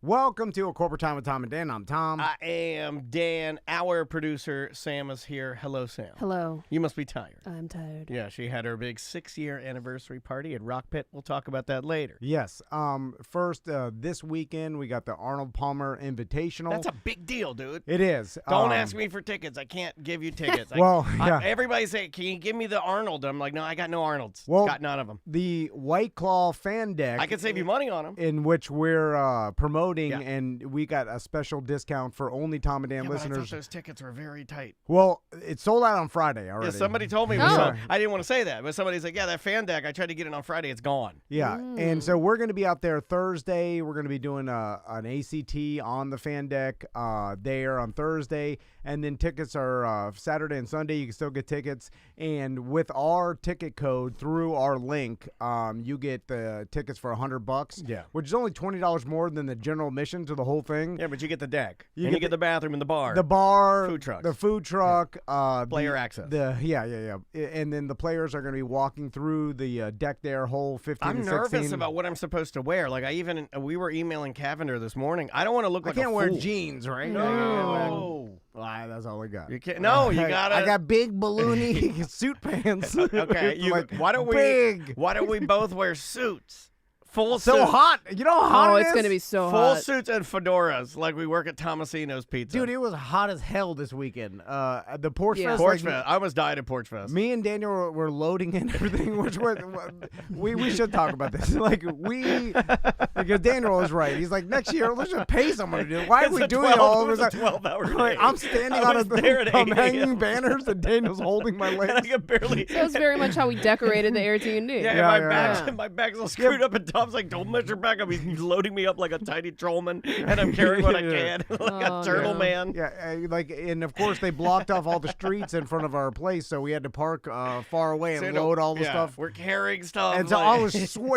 Welcome to A Corporate Time with Tom and Dan. I'm Tom. I am Dan. Our producer, Sam, is here. Hello, Sam. Hello. You must be tired. I'm tired. Yeah, she had her big 6-year anniversary party at Rock Pit. We'll talk about that later. Yes. First, this weekend, we got the Arnold Palmer Invitational. That's a big deal, dude. It is. Don't ask me for tickets. I can't give you tickets. Everybody say, can you give me the Arnold? I'm like, no, I got no Arnolds. Got none of them. The White Claw fan deck. I can save you money on them. In which we're promoting, and we got a special discount for only Tom and Dan listeners. But I thought those tickets were very tight. Well, it sold out on Friday already. Yeah, somebody told me. I didn't want to say that, but somebody's like, yeah, that fan deck, I tried to get it on Friday. It's gone. Yeah, and so we're going to be out there Thursday. We're going to be doing an ACT on the fan deck there on Thursday. And then tickets are Saturday and Sunday. You can still get tickets. And with our ticket code through our link, you get the tickets for $100. Yeah. Which is only $20 more than the general admission to the whole thing. Yeah, but you get the deck. You get the bathroom and the bar. The bar. Food trucks. The food truck. Player access. Yeah. And then the players are going to be walking through the deck there, hole 15 and 16. I'm nervous about what I'm supposed to wear. Like, we were emailing Cavender this morning. I don't want to look like a fool. I can't wear jeans, right? No. That's all I got. You can't. No, you gotta. I got big balloony suit pants. Okay, why don't we both wear suits? Full so suit. hot. You know how hot it's going to be so Full hot. suits and fedoras like we work at Tomasino's Pizza. Dude, it was hot as hell this weekend. The Porch Fest. Porch Fest. I almost died at Porch Fest. Me and Daniel were loading in everything, which was, we should talk about this. Because Daniel was right. He's like, next year, let's just pay someone to do it. Why are we doing it all of a sudden? 12-hour day. I'm standing on I'm hanging banners and Daniel's holding my legs. And I can barely. That was very much how we decorated the AirT&D. My back's all screwed up, and Tom's like, don't measure back up. He's loading me up like a tiny trollman, and I'm carrying what I can, like a turtle man. Yeah, and of course they blocked off all the streets in front of our place, so we had to park far away and load all the stuff. We're carrying stuff. And so I was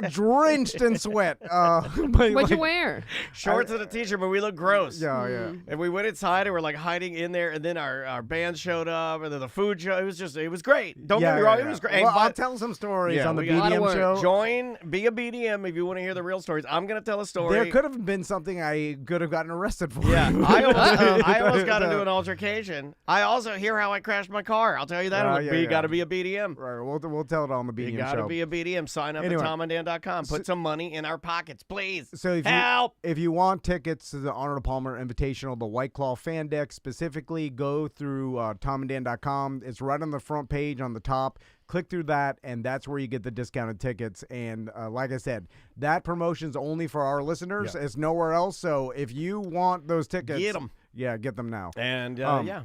drenched in sweat. What'd you wear? Shorts and a t-shirt, but we look gross. Yeah. And we went inside and we're like hiding in there, and then our band showed up, and then the food show. It was great. Don't get me wrong, it was great. Well, I'll tell some stories on the BDM show. Be a BDM if you want to hear the real stories. I'm going to tell a story. There could have been something I could have gotten arrested for. Yeah, I almost got into an altercation. I also hear how I crashed my car. I'll tell you that. You got to be a BDM. Right, we'll tell it on the BDM show. You got to be a BDM. Sign up at tomandan.com. Put some money in our pockets, please. So help! If you want tickets to the Arnold Palmer Invitational, the White Claw fan deck specifically, go through tomandan.com. It's right on the front page on the top. Click through that, and that's where you get the discounted tickets. And like I said, that promotion's only for our listeners. Yeah. It's nowhere else. So if you want those tickets, get them. Yeah, get them now. And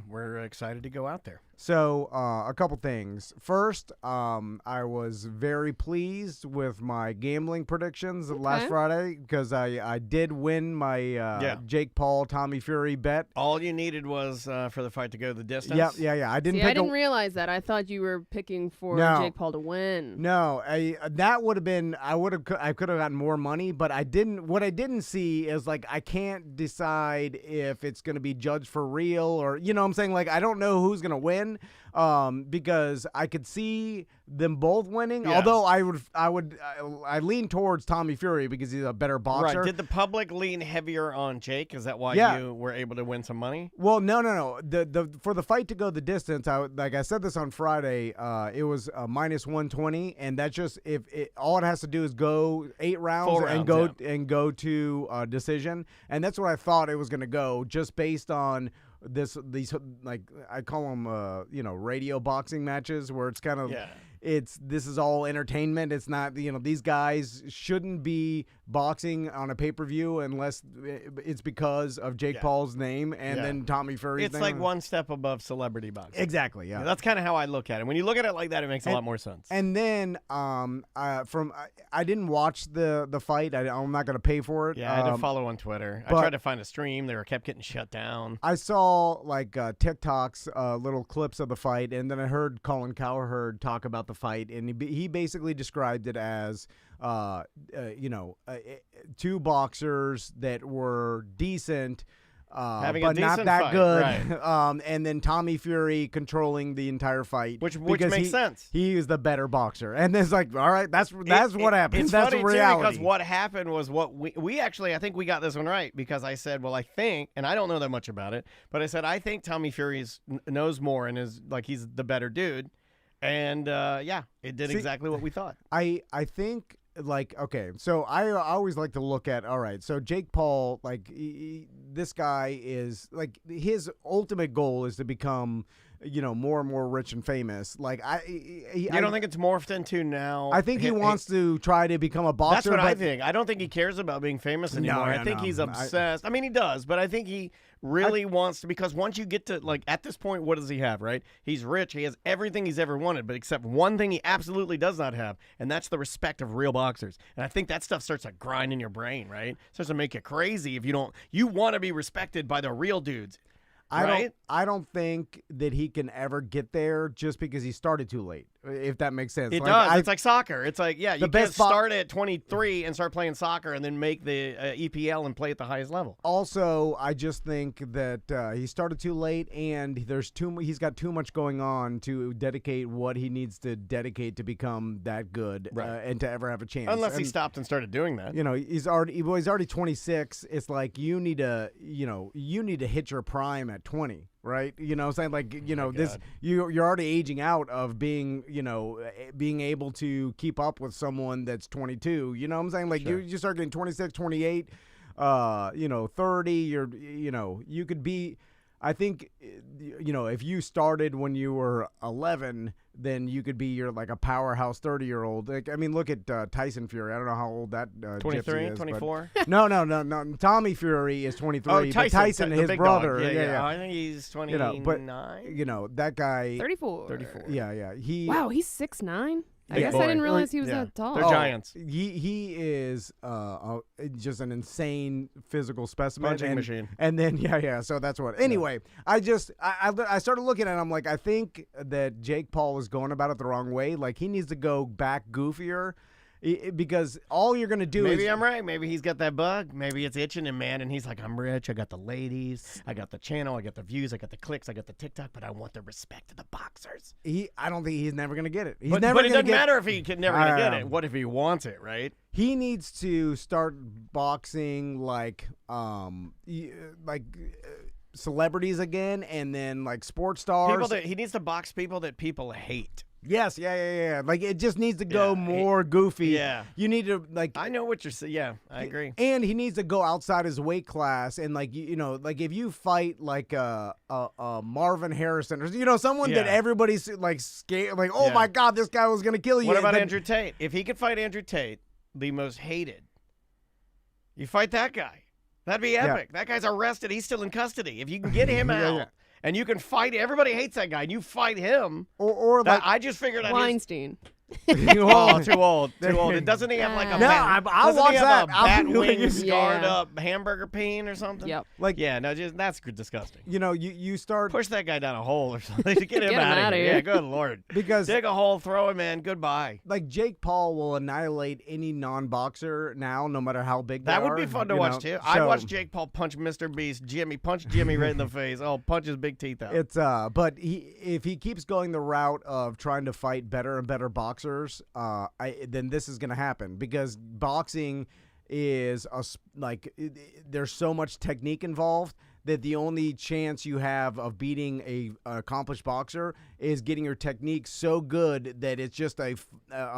we're excited to go out there. So a couple things. First, I was very pleased with my gambling predictions last Friday because I did win my Jake Paul, Tommy Fury bet. All you needed was for the fight to go the distance. Yeah. I didn't realize that. I thought you were picking for Jake Paul to win. No, that would have been. I could have gotten more money, but I didn't. What I didn't see is I can't decide if it's going to be judged for real or what I'm saying. I don't know who's going to win. Because I could see them both winning. Yeah. Although I lean towards Tommy Fury because he's a better boxer. Right. Did the public lean heavier on Jake? Is that why you were able to win some money? Well, no. The for the fight to go the distance, like I said this on Friday, it was minus 120, and that's just all it has to do is go 8 rounds, and go to decision, and that's what I thought it was going to go just based on these I call them radio boxing matches where it's kind of this is all entertainment. It's not these guys shouldn't be boxing on a pay-per-view unless it's because of Jake Paul's name and then Tommy Fury's name. It's like one step above celebrity boxing. Exactly, yeah. That's kind of how I look at it. When you look at it like that, it makes a lot more sense. And then I didn't watch the fight. I'm not going to pay for it. Yeah, I had to follow on Twitter. I tried to find a stream. They kept getting shut down. I saw TikToks, little clips of the fight, and then I heard Colin Cowherd talk about the fight, and he basically described it as two boxers that were decent Having but a decent not that fight, good. right. And then Tommy Fury controlling the entire fight, which because makes sense. He is the better boxer, and it's like, all right, that's what happened. It's That's funny reality. too, because what happened was what we actually, I think we got this one right, because I said, well, I think, and I don't know that much about it, but I said I think Tommy Fury knows more and is like he's the better dude, and it did exactly what we thought. I think. Like, okay, so I always like to look at, all right, so Jake Paul, like, this guy is, like, his ultimate goal is to become, more and more rich and famous. Like, you don't think it's morphed into now? I think he wants to try to become a boxer. That's what I think. I don't think he cares about being famous anymore. I think he's obsessed. I mean, he does, but I think he really wants to, because once you get to, like, at this point, what does he have, right? He's rich. He has everything he's ever wanted, but except one thing he absolutely does not have, and that's the respect of real boxers. And I think that stuff starts to grind in your brain, right? Starts to make you crazy if you want to be respected by the real dudes. Right? I don't think that he can ever get there just because he started too late, if that makes sense. It does. It's like soccer. It's like, you can't start at 23 and start playing soccer and then make the EPL and play at the highest level. Also, I just think that he started too late, and he's got too much going on to dedicate what he needs to dedicate to become that good, and to ever have a chance. Unless he stopped and started doing that. He's already 26. It's like you need to hit your prime at 20. Right, what I'm saying, like, you're already aging out of being, being able to keep up with someone that's 22. You know what I'm saying? Like, you start getting 26, 28, 30. You could be. I think, if you started when you were 11, then you could be like a powerhouse 30-year-old. Like, I mean, look at Tyson Fury. I don't know how old that 23, is, 24? No. Tommy Fury is 23. Oh, Tyson, his brother. Yeah. I think he's 29. That guy. 34. Yeah. Wow, he's 6'9"? I guess boy. I didn't realize he was that tall. They're giants. He is just an insane physical specimen. Punching machine. And then, so that's what. Anyway, I started looking at it, I'm like, I think that Jake Paul is going about it the wrong way. Like, he needs to go back goofier. Because all you're going to do Maybe I'm right. Maybe he's got that bug. Maybe it's itching him, man. And he's like, I'm rich. I got the ladies. I got the channel. I got the views. I got the clicks. I got the TikTok. But I want the respect of the boxers. I don't think he's never going to get it. But it doesn't matter if he can never going to get it. What if he wants it, right? He needs to start boxing like celebrities again, and then like sports stars. He needs to box people that people hate. Yes, yeah. Like, it just needs to go more goofy. Yeah. You need to, like... I know what you're saying. Yeah, I agree. And he needs to go outside his weight class, and, like, like, if you fight, like, a Marvin Harrison, or, someone that everybody's, like, scared, like, oh, my God, this guy was going to kill you. What about Andrew Tate? If he could fight Andrew Tate, the most hated, you fight that guy. That'd be epic. That guy's arrested. He's still in custody. If you can get him out... And you can fight. Everybody hates that guy, and you fight him. Or like I just figured out Weinstein. Too old. Doesn't he have like a I'll watch that. Bat wing scarred up hamburger peen or something? Yep. Like that's disgusting. You start push that guy down a hole or something to get him out of here. Yeah, good Lord. Because dig a hole, throw him in. Goodbye. Like, Jake Paul will annihilate any non-boxer now, no matter how big they are. That would be fun to watch too. I'd watch Jake Paul punch Mr. Beast, punch Jimmy right in the face. Oh, punch his big teeth out. It's but if he keeps going the route of trying to fight better and better boxers, then this is going to happen, because boxing is there's so much technique involved that the only chance you have of beating an accomplished boxer is getting your technique so good that it's just a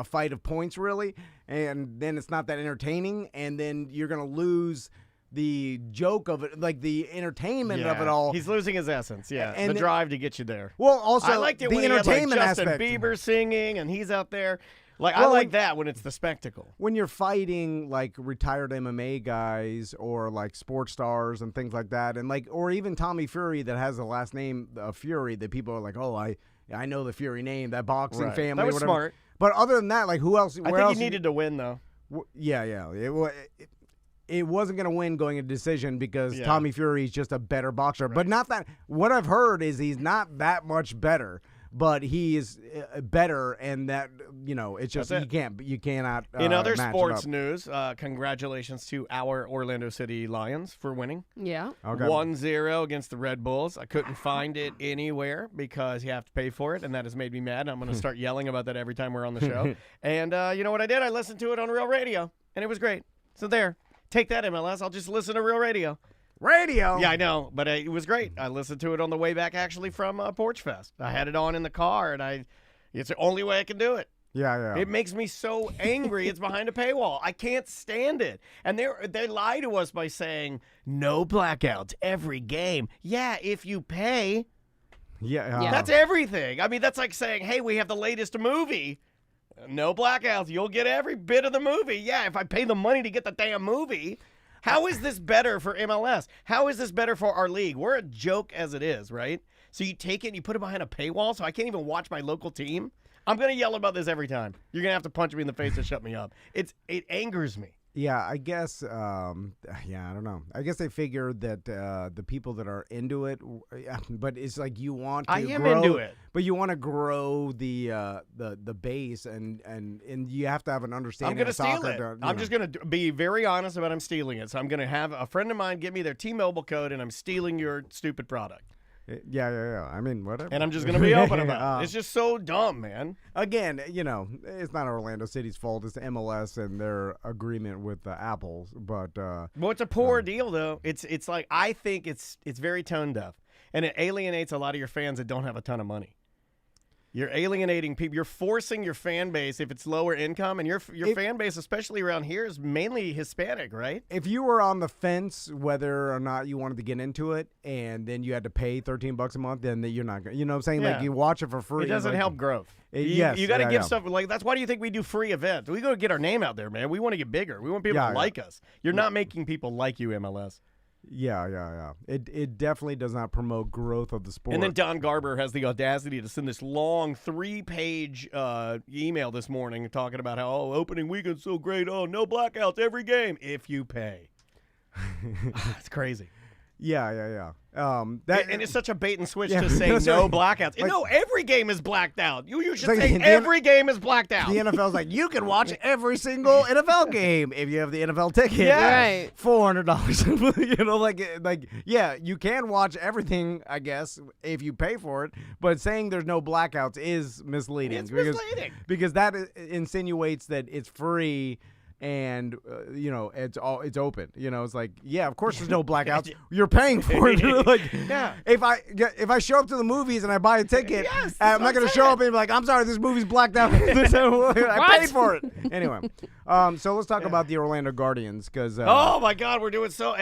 fight of points, really, and then it's not that entertaining, and then you're going to lose the joke of it, like the entertainment of it all. He's losing his essence, and the drive to get you there. Well, also, I liked it the when entertainment he had, like, Justin aspect. Bieber singing, and he's out there. I like that when it's the spectacle. When you're fighting, like, retired MMA guys or, like, sports stars and things like that, and, like, or even Tommy Fury that has the last name of Fury, that people are like, oh, I know the Fury name, that boxing family. That was whatever. smart. But other than that, like, who else? I think he needed to win, though. It wasn't going to win going into decision, because Tommy Fury is just a better boxer. Right. But not that. What I've heard is he's not that much better. but he is better, and that it's just you cannot. In other sports news, congratulations to our Orlando City Lions for winning. Yeah. Okay. 1-0 against the Red Bulls. I couldn't find it anywhere because you have to pay for it, and that has made me mad. I'm going to start yelling about that every time we're on the show. And you know what I did? I listened to it on Real Radio, and it was great. So there. Take that, MLS. I'll just listen to Real Radio. Radio? Yeah, I know, but it was great. I listened to it on the way back, actually, from Porch Fest. I had it on in the car, and it's the only way I can do it. Yeah. It makes me so angry. It's behind a paywall. I can't stand it. And they lie to us by saying, no blackouts every game. Yeah, if you pay. Yeah. That's everything. I mean, that's like saying, hey, we have the latest movie. No blackouts. You'll get every bit of the movie. Yeah, if I pay the money to get the damn movie. How is this better for MLS? How is this better for our league? We're a joke as it is, right? So you take it and you put it behind a paywall so I can't even watch my local team? I'm going to yell about this every time. You're going to have to punch me in the face to shut me up. It angers me. Yeah, I guess, I don't know. I guess they figured that the people that are into it, but it's like you want to I am into it. But you want to grow the base, and you have to have an understanding of soccer. I'm going to steal it. I'm just going to be very honest about I'm stealing it. So I'm going to have a friend of mine give me their T-Mobile code, and I'm stealing your stupid product. Yeah. I mean, whatever. And I'm just going to be open about it. It's just so dumb, man. Again, it's not Orlando City's fault. It's MLS and their agreement with Apple. But well, it's a poor deal, though. It's like I think it's very tone deaf, and it alienates a lot of your fans that don't have a ton of money. You're alienating people. You're forcing your fan base if it's lower income, and your fan base, especially around here, is mainly Hispanic, right? If you were on the fence whether or not you wanted to get into it, and then you had to pay $13 a month, then you're not going. You know what I'm saying? Yeah. Like you watch it for free. It doesn't help growth. You got to give stuff like that's why do you think we do free events? We got to get our name out there, man. We want to get bigger. We want people to like us. You're not making people like you, MLS. Yeah. It definitely does not promote growth of the sport. And then Don Garber has the audacity to send this long 3-page email this morning talking about how opening weekend's so great. Oh, no blackouts every game if you pay. It's crazy. Yeah. And it's such a bait and switch to say no blackouts. No, every game is blacked out. You should say every game is blacked out. The NFL's like, you can watch every single NFL game if you have the NFL ticket. Yeah. Right. $400. Yeah, you can watch everything, I guess, if you pay for it. But saying there's no blackouts is misleading. It's misleading. Because that insinuates that it's free. And it's open. It's like, yeah, of course there's no blackouts. You're paying for it. If I show up to the movies and I buy a ticket, I'm not going to show up and be like, I'm sorry, this movie's blacked out. I paid for it. Anyway, so let's talk about the Orlando Guardians because. Oh my God, we're doing so.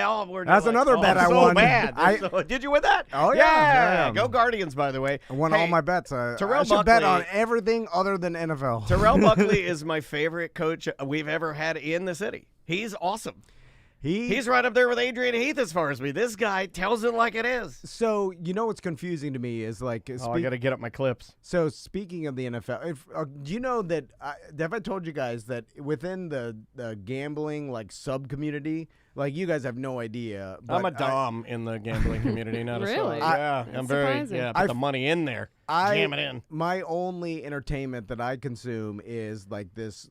That's another bet I won. Bad. Did you win that? Oh yeah. Go Guardians, by the way. I won all my bets. I should bet on everything other than NFL. Terrell Buckley is my favorite coach we've ever had in the city. He's awesome. He's right up there with Adrian Heath as far as me. This guy tells it like it is. So what's confusing to me is like. I got to get up my clips. So speaking of the NFL, do you know that have I told you guys that within the gambling sub community, you guys have no idea. I'm a dom in the gambling community, not really? a sub. Yeah, I'm very put the money in there. Jam it in. My only entertainment that I consume is this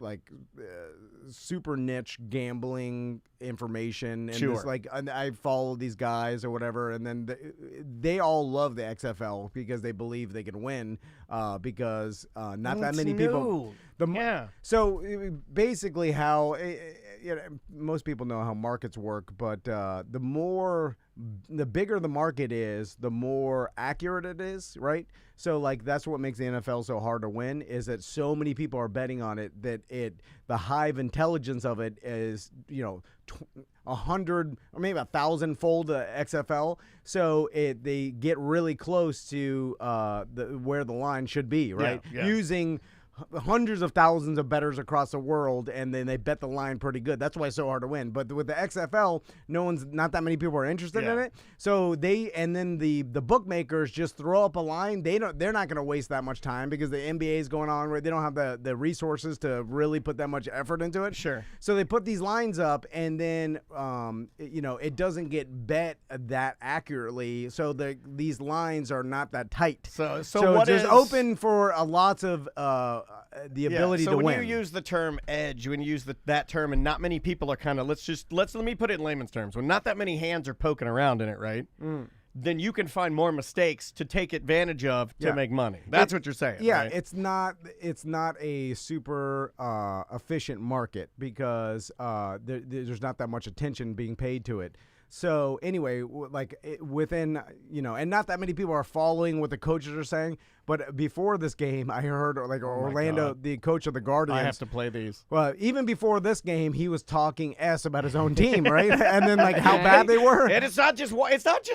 super niche gambling information, and this and I follow these guys or whatever, and then they all love the XFL because they believe they can win because not that many people. So basically, how most people know how markets work, but the bigger the market is, the more accurate it is, right? So that's what makes the NFL so hard to win is that so many people are betting on it that the hive intelligence of it is 100 or maybe 1,000-fold the XFL. So they get really close to where the line should be, right? Yeah. Using hundreds of thousands of bettors across the world, and then they bet the line pretty good. That's why it's so hard to win. But with the XFL, not that many people are interested in it. So then the bookmakers just throw up a line. They're not going to waste that much time because the NBA is going on. They don't have the resources to really put that much effort into it. Sure. So they put these lines up, and then it doesn't get bet that accurately. So these lines are not that tight. So it's just open for lots of the ability to win. So when you use the term edge, when you use that term, and not many people are kind of let me put it in layman's terms. When not that many hands are poking around in it, right? Then you can find more mistakes to take advantage of to make money. That's what you're saying. Yeah, right? it's not a super efficient market because there's not that much attention being paid to it. So anyway, within, and not that many people are following what the coaches are saying. But before this game, I heard Orlando, the coach of the Guardians. I have to play these. Well, even before this game, he was talking about his own team, right? And then how bad they were. And it's not just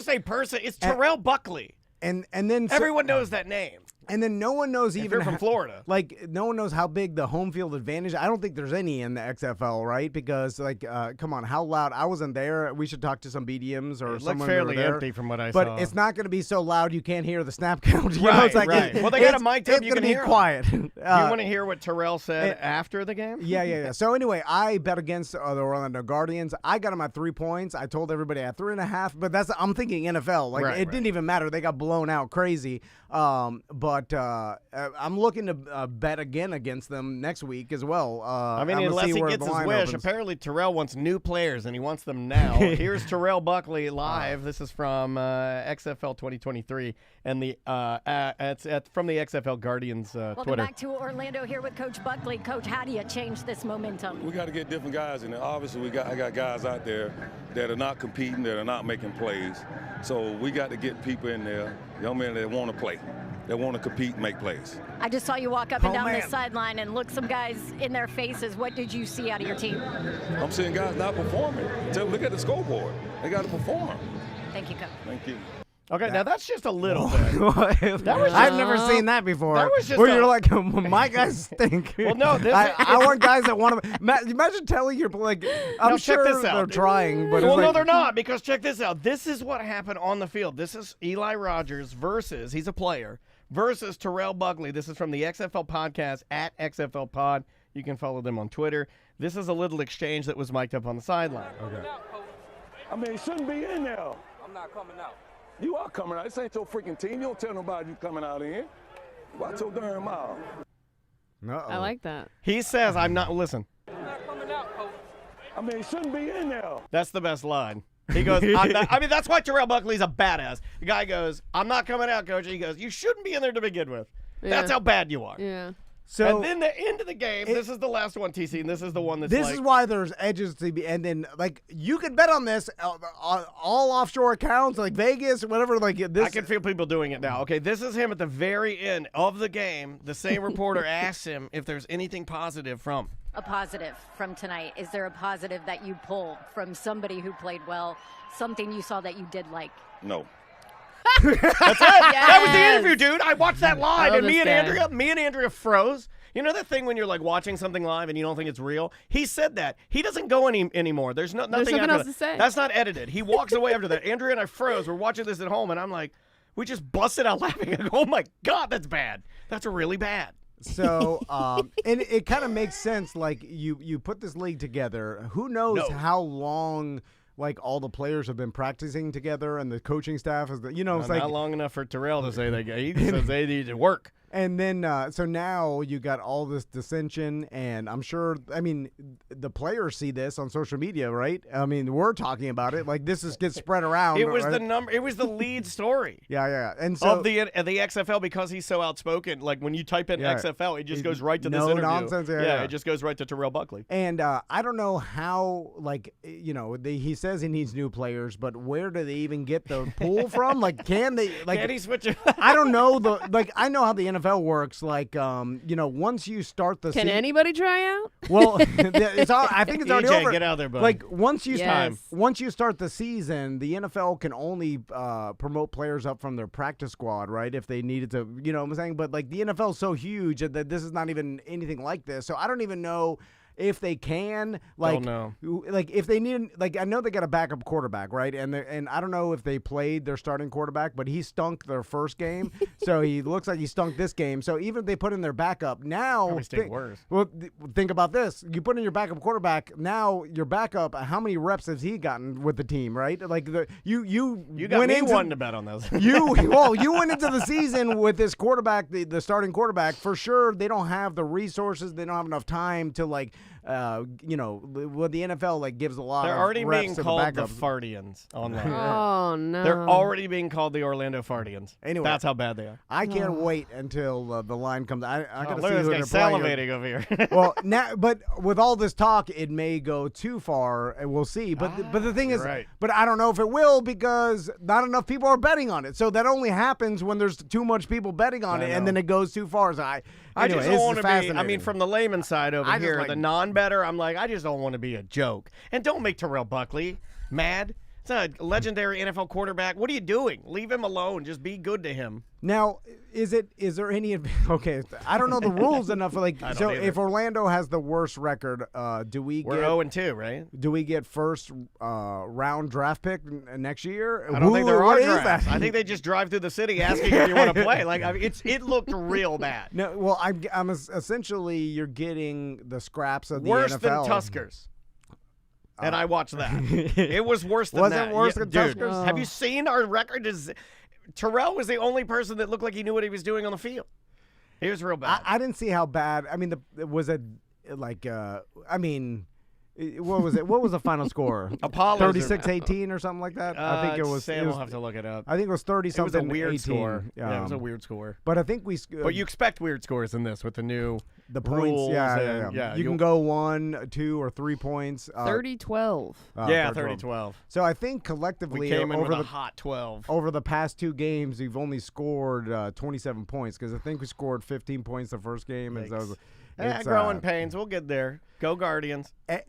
a person. It's Terrell Buckley. And then everyone knows that name. And then no one knows if you're from Florida. No one knows how big the home field advantage. I don't think there's any in the XFL, right? Because come on, how loud? I wasn't there. We should talk to some BDMs or someone. It looked fairly empty from what I saw. But it's not going to be so loud you can't hear the snap count. Right. Well, they got a mic up. You can hear. It's quiet. You want to hear what Terrell said after the game? Yeah. So anyway, I bet against the Orlando Guardians. I got them at 3 points. I told everybody at 3.5. But I'm thinking NFL. It didn't even matter. They got blown out crazy. But I'm looking to bet again against them next week as well. Unless he gets his wish. Opens. Apparently, Terrell wants new players, and he wants them now. Here's Terrell Buckley live. This is from XFL 2023, and it's from the XFL Guardians Twitter. Welcome back to Orlando here with Coach Buckley. Coach, how do you change this momentum? We got to get different guys in there. Obviously, I got guys out there that are not competing, that are not making plays. So we got to get people in there, young men that want to play. They want to compete and make plays. I just saw you walk up and down the sideline and look some guys in their faces. What did you see out of your team? I'm seeing guys not performing. Look at the scoreboard. They got to perform. Thank you, Coach. Thank you. Okay, now that's just a little bit. I've never seen that before. That was just you're like, my guys stink. Well, no, I want guys that want to. Imagine telling your I'm sure check this out. They're trying, but no, they're not, because check this out. This is what happened on the field. This is Eli Rogers versus he's a player versus Terrell Buckley. This is from the XFL podcast at XFL Pod. You can follow them on Twitter. This is a little exchange that was mic'd up on the sideline. Okay. I mean, it shouldn't be in there. I'm not coming out. You are coming out. This ain't your freaking team. You don't tell nobody you coming out in. Watch your darn mouth. I like that. He says, I'm not, listen. I'm not coming out, Coach. I mean, it shouldn't be in there. That's the best line. He goes, that's why Terrell Buckley's a badass. The guy goes, I'm not coming out, Coach. He goes, you shouldn't be in there to begin with. Yeah. That's how bad you are. Yeah. So, and then the end of the game, this is the last one, TC, and this is the one that's This is why there's edges to be, and then, you can bet on this, all offshore accounts, like Vegas, whatever, this. I can feel people doing it now. Okay, this is him at the very end of the game. The same reporter asks him if there's anything positive from. A positive from tonight. Is there a positive that you pulled from somebody who played well, something you saw that you did like? No. That's it. Yes. That was the interview, dude. I watched that live, and me and Andrea froze. You know that thing when you're watching something live and you don't think it's real? He said that. He doesn't go anymore. There's nothing else to say. That's not edited. He walks away after that. Andrea and I froze. We're watching this at home, and I'm like, we just busted out laughing. I go, oh my God, that's bad. That's really bad. So, and it kind of makes sense. You put this league together. Who knows how long all the players have been practicing together and the coaching staff is, not long enough for Terrell to say that. He says they need to work. And then, so now you got all this dissension, and I'm sure, the players see this on social media, right? We're talking about it. This gets spread around. It was right? It was the lead story. Yeah. And so of the XFL, because he's so outspoken. When you type in XFL, it just goes right to this interview. Nonsense. Yeah, it just goes right to Terrell Buckley. And I don't know how, he says he needs new players, but where do they even get the pool from? Can they? Can he switch it? I don't know I know how the NFL NFL works. Like, once you start the Can anybody try out? Well, I think it's already EJ, over. get out there, buddy. Like once you Yes. start the season, the NFL can only promote players up from their practice squad, right? If they needed to, you know what I'm saying? But like the NFL is so huge that this is not even anything like this. So I don't even know if they can, like, if they need, like, I know they got a backup quarterback, right? And I don't know if they played their starting quarterback, but he stunk their first game, so he looks like he stunk this game. So even if they put in their backup now, worse. Well, think about this: you put in your backup quarterback. Now your backup, how many reps has he gotten with the team, right? Like you got went me into, wanting to bet on those. you went into the season with this quarterback, the starting quarterback. For sure, they don't have the resources. They don't have enough time to the NFL like gives a lot. They're of already reps being to called the backup. Fartians online. Oh, no. They're already being called the Orlando Fartians. Anyway, that's how bad they are. I can't wait until the line comes. I gotta Look see at who this they're guy playing. salivating over here. Well, now, but with all this talk, it may go too far, and we'll see. But the thing is, right. but I don't know if it will because not enough people are betting on it. So that only happens when there's too much people betting on it, and then it goes too far. So I anyway, just this don't is want to be. I mean, fascinating. from the layman side over I just here, like- the non-better, I'm like, I just don't want to be a joke. And don't make Terrell Buckley mad. It's not a legendary NFL quarterback. What are you doing? Leave him alone. Just be good to him. Now, is there any? Okay, I don't know the rules enough. Like, I don't so either. if Orlando has the worst record, do we We're get 0-2, right? do we get first round draft pick next year? I don't think there What are is drafts. that? I think they just drive through the city asking if you want to play. Like, I mean, it looked real bad. No, well, I'm essentially you're getting the scraps of the Worse NFL. than Tuskers. And I watched that. It was worse than Was that. it worse than Dude, Tuskers? have you seen our record? Terrell was the only person that looked like he knew what he was doing on the field. He was real bad. I didn't see how bad. I mean, was it like? I mean, what was it? What was the final score? Apollos 36-18 or something like that. I think it was. Sam will have to look it up. I think it was 30 It something. was a weird 18. score. Yeah, it was a weird score. But I think we. But you expect weird scores in this with the new the points. rules Yeah. and, You can go 1, 2, or 3 points. 30-12. Yeah, 30-12. So I think collectively We came in over with the a hot 12. over the past 2 games, we've only scored 27 points because I think we scored 15 points the first game, and so it's, growing pains. We'll get there. Go Guardians. And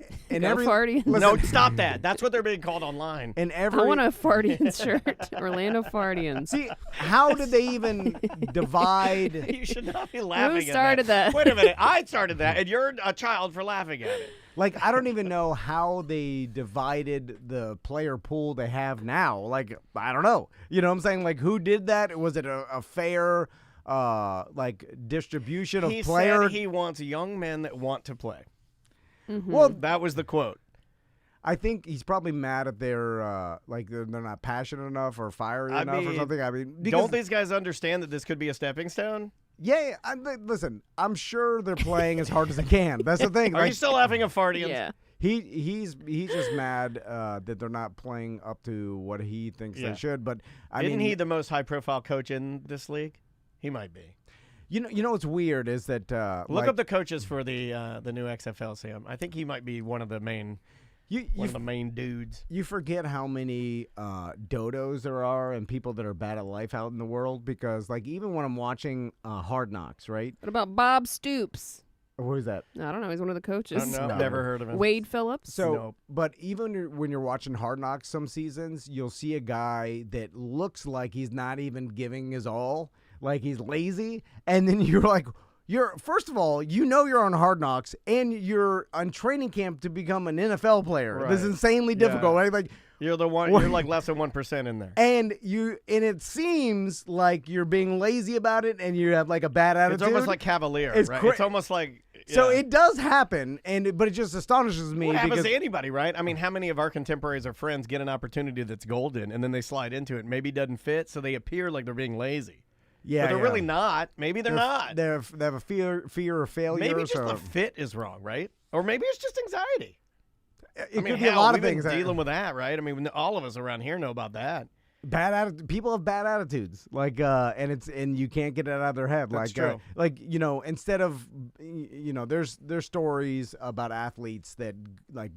Go every Fartians. No, stop that. That's what they're being called online. and I every want a Fartians shirt. Orlando Fartians. see how did they even divide? You should not be laughing Who started at that? Wait a minute. I started that, and you're a child for laughing at it. Like I don't even know how they divided the player pool they have now. Like I don't know. You know what I'm saying? Like who did that? Was it a fair like distribution of He player? said he wants young men that want to play. Well, That was the quote. I think he's probably mad at their like they're not passionate enough or fiery enough or mean, something. I mean, because, Don't these guys understand that this could be a stepping stone? yeah. Listen, I'm sure they're playing as hard as they can. That's the thing. Are Like, you still laughing at Fartians? Yeah. he's just mad that they're not playing up to what he thinks Yeah. they should. But I Isn't mean, he the most high-profile coach in this league? He might be. you know what's weird is that Look up the coaches for the new XFL, Sam. I think he might be one of the main one of the main dudes. You forget how many dodos there are and people that are bad at life out in the world because, like, even when I'm watching Hard Knocks, right? What about Bob Stoops? What is that? I don't know. He's one of the coaches. No, No. never heard of him. Wade Phillips. So, Nope. but even when you're watching Hard Knocks some seasons, you'll see a guy that looks like he's not even giving his all, like he's lazy, and then you're like, first of all, you're on Hard Knocks and you're on training camp to become an NFL player. This is Right. insanely difficult, right? Like You're the one. You're like less than 1% in there. and it seems like you're being lazy about it and you have like a bad attitude. It's almost like cavalier, It's right? cra- It's almost like So yeah. it does happen, but it just astonishes me Well, it happens because to anybody, right? I mean, how many of our contemporaries or friends get an opportunity that's golden and then they slide into it, maybe doesn't fit, so they appear like they're being lazy. yeah, But they're yeah. really not. Maybe they're not. They have a fear of failure. Maybe just so the fit is wrong, right? Or maybe it's just anxiety. it I mean, could be a hell, lot of we've things. been dealing with that, right? I mean, all of us around here know about that. People have bad attitudes, and you can't get it out of their head. That's true. Instead of, there's stories about athletes that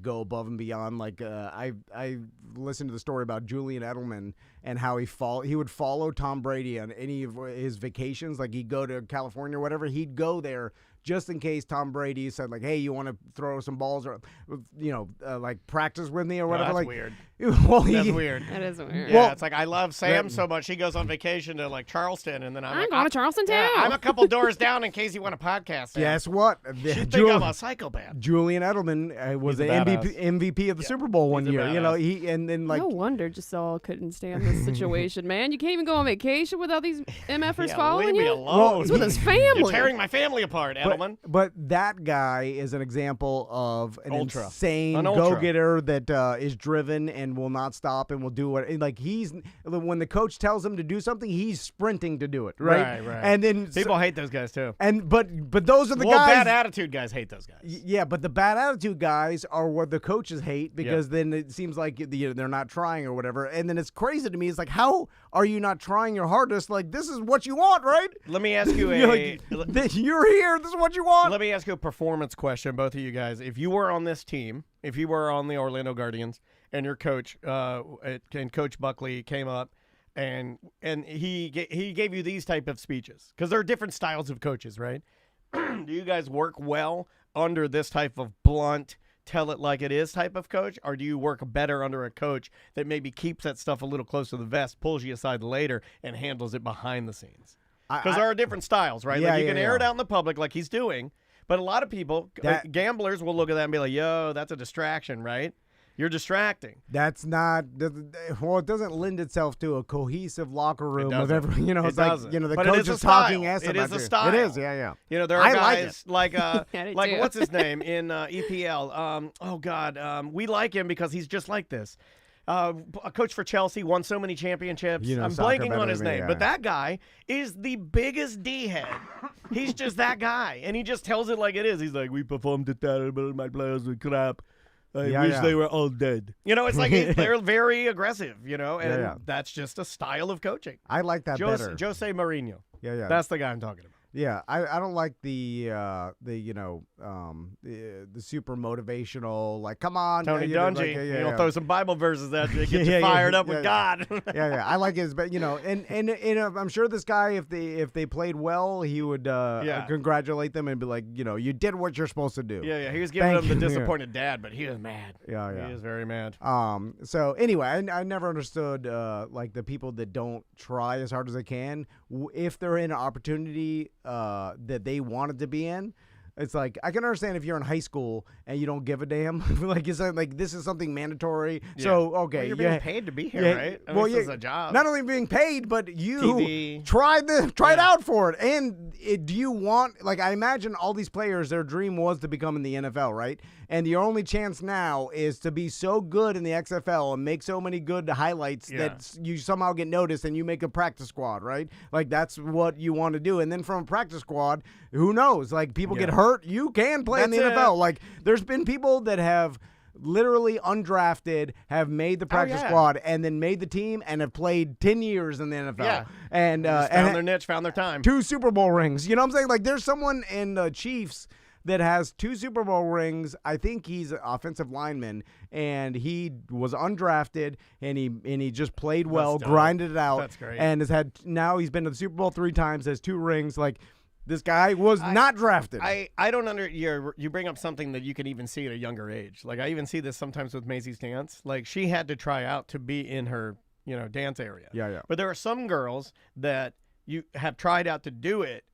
go above and beyond. I listened to the story about Julian Edelman and how he would follow Tom Brady on any of his vacations. Like he'd go to California or whatever, he'd go there just in case Tom Brady said, hey, you want to throw some balls or, practice with me or whatever. That's weird. Well, that's weird. That is weird. Yeah, it's like I love Sam so much. He goes on vacation to Charleston, and then I'm going to Charleston too. Yeah, I'm a couple doors down in case you want a podcast. Sam. Guess what? You think I'm a psychopath. Julian Edelman was the MVP of the Super Bowl one year. No wonder Giselle couldn't stand this situation, man. You can't even go on vacation without these MFers following leave you. me alone. He's with his family. You're tearing my family apart, Edelman. But that guy is an example of an ultra. Insane go-getter that is driven and will not stop and will do what when the coach tells him to do something, he's sprinting to do it, right? Right. And then people hate those guys too. But those are the guys. Bad attitude guys hate those guys. Yeah, but the bad attitude guys are what the coaches hate because then it seems like they're not trying or whatever. And then it's crazy to me. It's like, how are you not trying your hardest? This is what you want, right? Let me ask you you're here. This is what you want. Let me ask you a performance question, both of you guys. If you were on this team, if you were on the Orlando Guardians, and your coach, and Coach Buckley came up, and he gave you these type of speeches, because there are different styles of coaches, right? Do you guys work well under this type of blunt, tell it like it is type of coach, or do you work better under a coach that maybe keeps that stuff a little close to the vest, pulls you aside later, and handles it behind the scenes? Because there are different styles, right? Yeah, you can air it out in the public like he's doing, but a lot of people, gamblers, will look at that and be like, yo, that's a distraction, right? You're distracting. That's not it doesn't lend itself to a cohesive locker room of everyone. It's the coach is talking ass about it. It is a style. It is, yeah. There are guys like what's his name in EPL? We like him because he's just like this. A coach for Chelsea, won so many championships. I'm blanking on his name, but that guy is the biggest D-head. He's just that guy, and he just tells it like it is. He's like, we performed terrible, my players were crap. I wish they were all dead. It's like they're very aggressive, and that's just a style of coaching. I like that better. Jose Mourinho. Yeah. That's the guy I'm talking about. Yeah, I don't like the super motivational, come on, Tony Dungy. He'll throw some Bible verses at you, get you fired up with God. yeah. I like his, but and I'm sure this guy, if they played well, he would congratulate them and be like, you did what you're supposed to do. Yeah. He was giving them the disappointed dad, but he was mad. Yeah. He is very mad. So anyway, I never understood the people that don't try as hard as they can if they're in an opportunity that they wanted to be in. It's like, I can understand if you're in high school and you don't give a damn. It's like this is something mandatory. Yeah. So, okay. Well, you're being paid to be here, right? This is a job. Not only being paid, but you tried it out for it. And do you want, I imagine all these players, their dream was to become in the NFL, right? And your only chance now is to be so good in the XFL and make so many good highlights that you somehow get noticed and you make a practice squad, right? That's what you want to do. And then from a practice squad, who knows? People get hurt. You can play in the NFL. There's been people that have literally undrafted, have made the practice squad, and then made the team and have played 10 years in the NFL. Yeah. And found their niche, found their time. 2 Super Bowl rings. You know what I'm saying? There's someone in the Chiefs that has 2 Super Bowl rings. I think he's an offensive lineman, and he was undrafted, and he just played well, grinded it out. That's great. And now he's been to the Super Bowl 3 times, has 2 rings. This guy was not drafted. I don't you bring up something that you can even see at a younger age. I even see this sometimes with Maisie's dance. She had to try out to be in her, dance area. Yeah. But there are some girls that you have tried out to do it.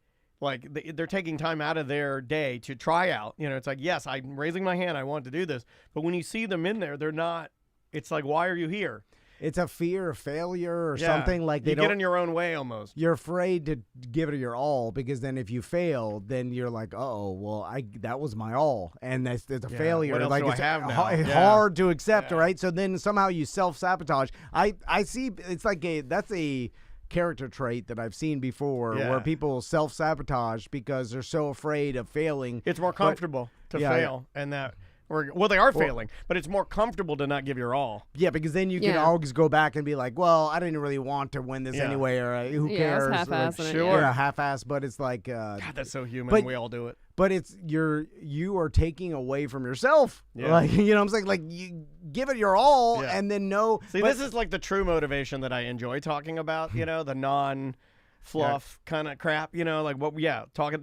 They're taking time out of their day to try out. It's like, yes, I'm raising my hand. I want to do this. But when you see them in there, they're not. It's like, why are you here? It's a fear of failure or something you get in your own way almost. You're afraid to give it your all because then if you fail, then you're like, that was my all, and it's a failure. What else do I have now? It's hard to accept, right? So then somehow you self-sabotage. I see. It's that's a character trait that I've seen before where people self-sabotage because they're so afraid of failing. It's more comfortable to fail, and that Well, they are failing, but it's more comfortable to not give your all. Yeah, because then you can always go back and be like, well, I didn't really want to win this anyway, or who cares? Half-assing Sure. Half-ass, but it's like God, that's so human. We all do it. But it's you are taking away from yourself. Yeah. Like, you know what I'm saying? Like, you give it your all and then no. See, this is like the true motivation that I enjoy talking about, the non-fluff kind of crap, like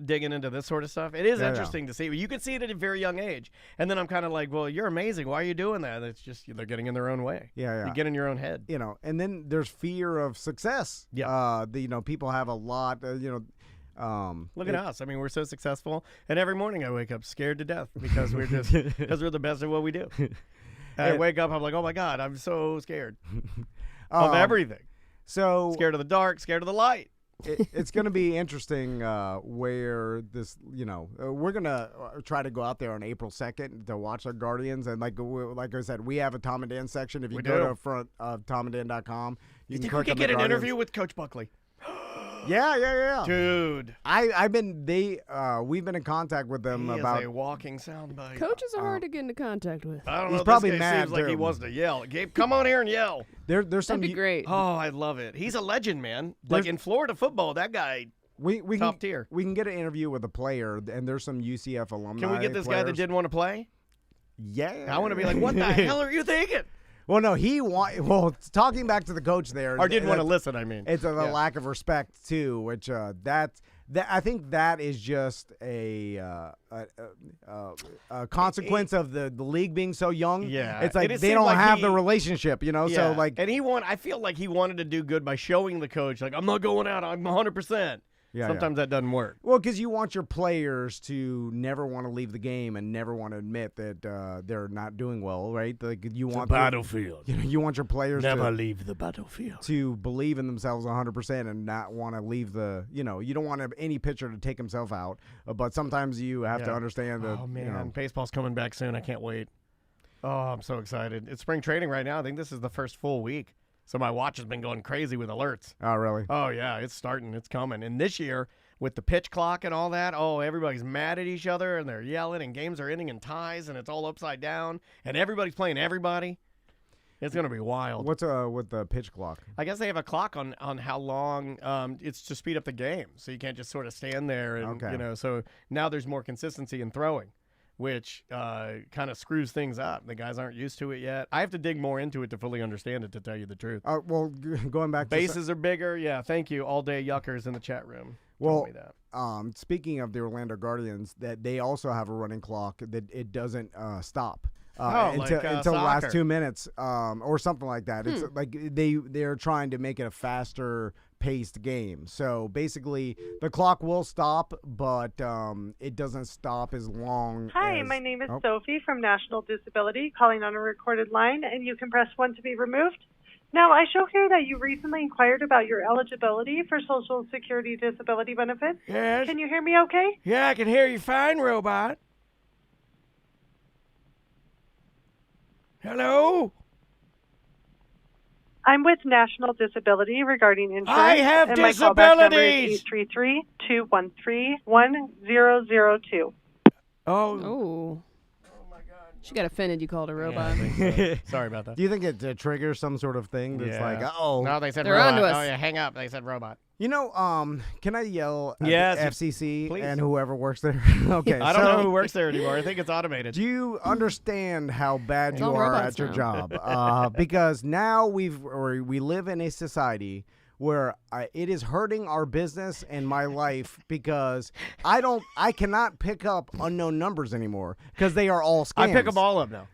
digging into this sort of stuff. It is interesting to see. You can see it at a very young age. And then I'm kind of like, well, you're amazing. Why are you doing that? It's just they're getting in their own way. Yeah. You get in your own head. And then there's fear of success. Yeah. People have a lot, Look at us. I mean, we're so successful. And every morning I wake up scared to death because we're the best at what we do. I wake up, I'm like, oh my God, I'm so scared of everything. So scared of the dark, scared of the light. It's going to be interesting where this, we're going to try to go out there on April 2nd to watch the Guardians. And like I said, we have a Tom and Dan section. If you go to front of tomanddan.com, you can click on the get an Guardians. interview with Coach Buckley. Yeah. Dude. We've been in contact with them about a walking soundbite. Coaches are hard to get into contact with. I don't know. He's probably this guy mad, seems like he too. wants to yell. Gabe, come on here and yell. There's some That'd be great. Oh, I love it. He's a legend, man. Like in Florida football, that guy we top tier. We can get an interview with a player, and there's some UCF alumni. Can we get this guy that didn't want to play? Yeah. I want to be like, what the hell are you thinking? Well, no, talking back to the coach there. Or didn't want to listen, I mean. It's a lack of respect, too, which I think that is just a consequence of the league being so young. Yeah. It's like they don't have the relationship, so like. And I feel like he wanted to do good by showing the coach, like, I'm not going out, I'm 100%. Sometimes that doesn't work. Well, because you want your players to never want to leave the game and never want to admit that they're not doing well, right? Like you want the battlefield. You want your players never leave the battlefield. To believe in themselves 100% and not want to leave the. You don't want any pitcher to take himself out, but sometimes you have to understand that. Oh man, baseball's coming back soon. I can't wait. Oh, I'm so excited. It's spring training right now. I think this is the first full week. So my watch has been going crazy with alerts. Oh, really? Oh, yeah. It's starting. It's coming. And this year, with the pitch clock and all that, everybody's mad at each other, and they're yelling, and games are ending in ties, and it's all upside down, and everybody's playing everybody. It's going to be wild. What's with the pitch clock? I guess they have a clock on how long it's to speed up the game. So you can't just sort of stand there. And, so now there's more consistency in throwing, which kind of screws things up. The guys aren't used to it yet. I have to dig more into it to fully understand it, to tell you the truth. Well, going back to bases are bigger. Yeah, thank you. All day yuckers in the chat room. Well, told me that. Speaking of the Orlando Guardians, that they also have a running clock that it doesn't stop. Until the last 2 minutes or something like that. It's like they're trying to make it a faster paced game. So basically the clock will stop, but it doesn't stop as long. Hi, my name is Sophie from National Disability, calling on a recorded line, and you can press 1 to be removed. Now, I show here that you recently inquired about your eligibility for Social Security disability benefits. Yes. Can you hear me okay? Yeah, I can hear you fine, robot. Hello? I'm with National Disability regarding insurance. I have and my callback number is disabilities. 833-213-1002. Oh. She got offended you called her robot. Yeah, so. Sorry about that. Do you think it triggers some sort of thing that's like, No, they said they're robot. onto us. Oh, yeah, hang up. They said robot. Can I yell at Yes, the FCC please. and whoever works there? Okay. I don't know who works there anymore. I think it's automated. Do you understand how bad It's you all are robots at your now. job? Because now we live in a society where it is hurting our business and my life because I cannot pick up unknown numbers anymore because they are all scams. I pick them all up now.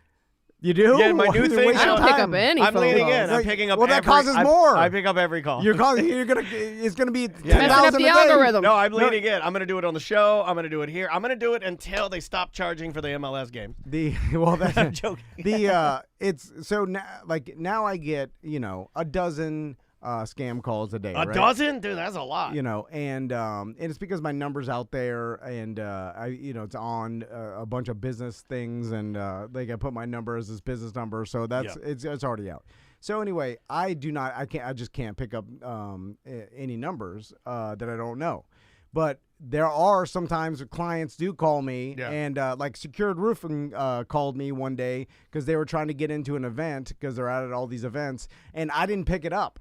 You do? Yeah, my new thing. I don't pick up any I'm phone leaning calls. in. I'm picking up. Well, that causes more. I pick up every call. It's gonna be 10,000 Messing up a the day. algorithm. No, I'm leaning in. I'm going to do it on the show. I'm going to do it here. I'm going to do it until they stop charging for the MLS game. I'm joking. It's so now I get a dozen scam calls a day. A dozen? Dude, that's a lot. And it's because my number's out there, and it's on a bunch of business things, and I put my number as this business number, so it's already out. So anyway, I just can't pick up any numbers that I don't know. But there are sometimes clients do call me, Yeah. and like Secured Roofing called me one day because they were trying to get into an event because they're out at all these events, and I didn't pick it up.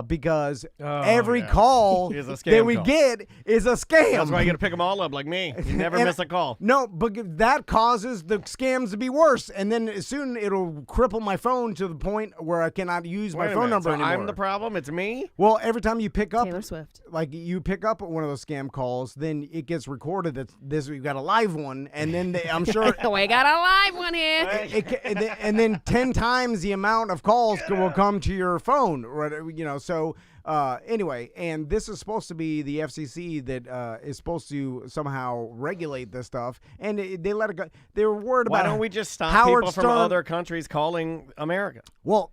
Because every call Is a scam that we call. get is a scam. That's why you got to pick them all up like me. You never And- miss a call. No, but that causes the scams to be worse, and then soon it'll cripple my phone to the point where I cannot use my Wait a phone minute, number so anymore. I'm the problem? It's me? Well, every time you pick up, Taylor Swift. like you pick up one of those scam calls, then it gets recorded that this we got a live one, and then I'm sure. We got a live one here. And then 10 times the amount of calls will come to your phone, right? So anyway, and this is supposed to be the FCC that is supposed to somehow regulate this stuff, and they let it go. They were worried Why about don't we just stop Howard people from Stern. other countries calling America? Well,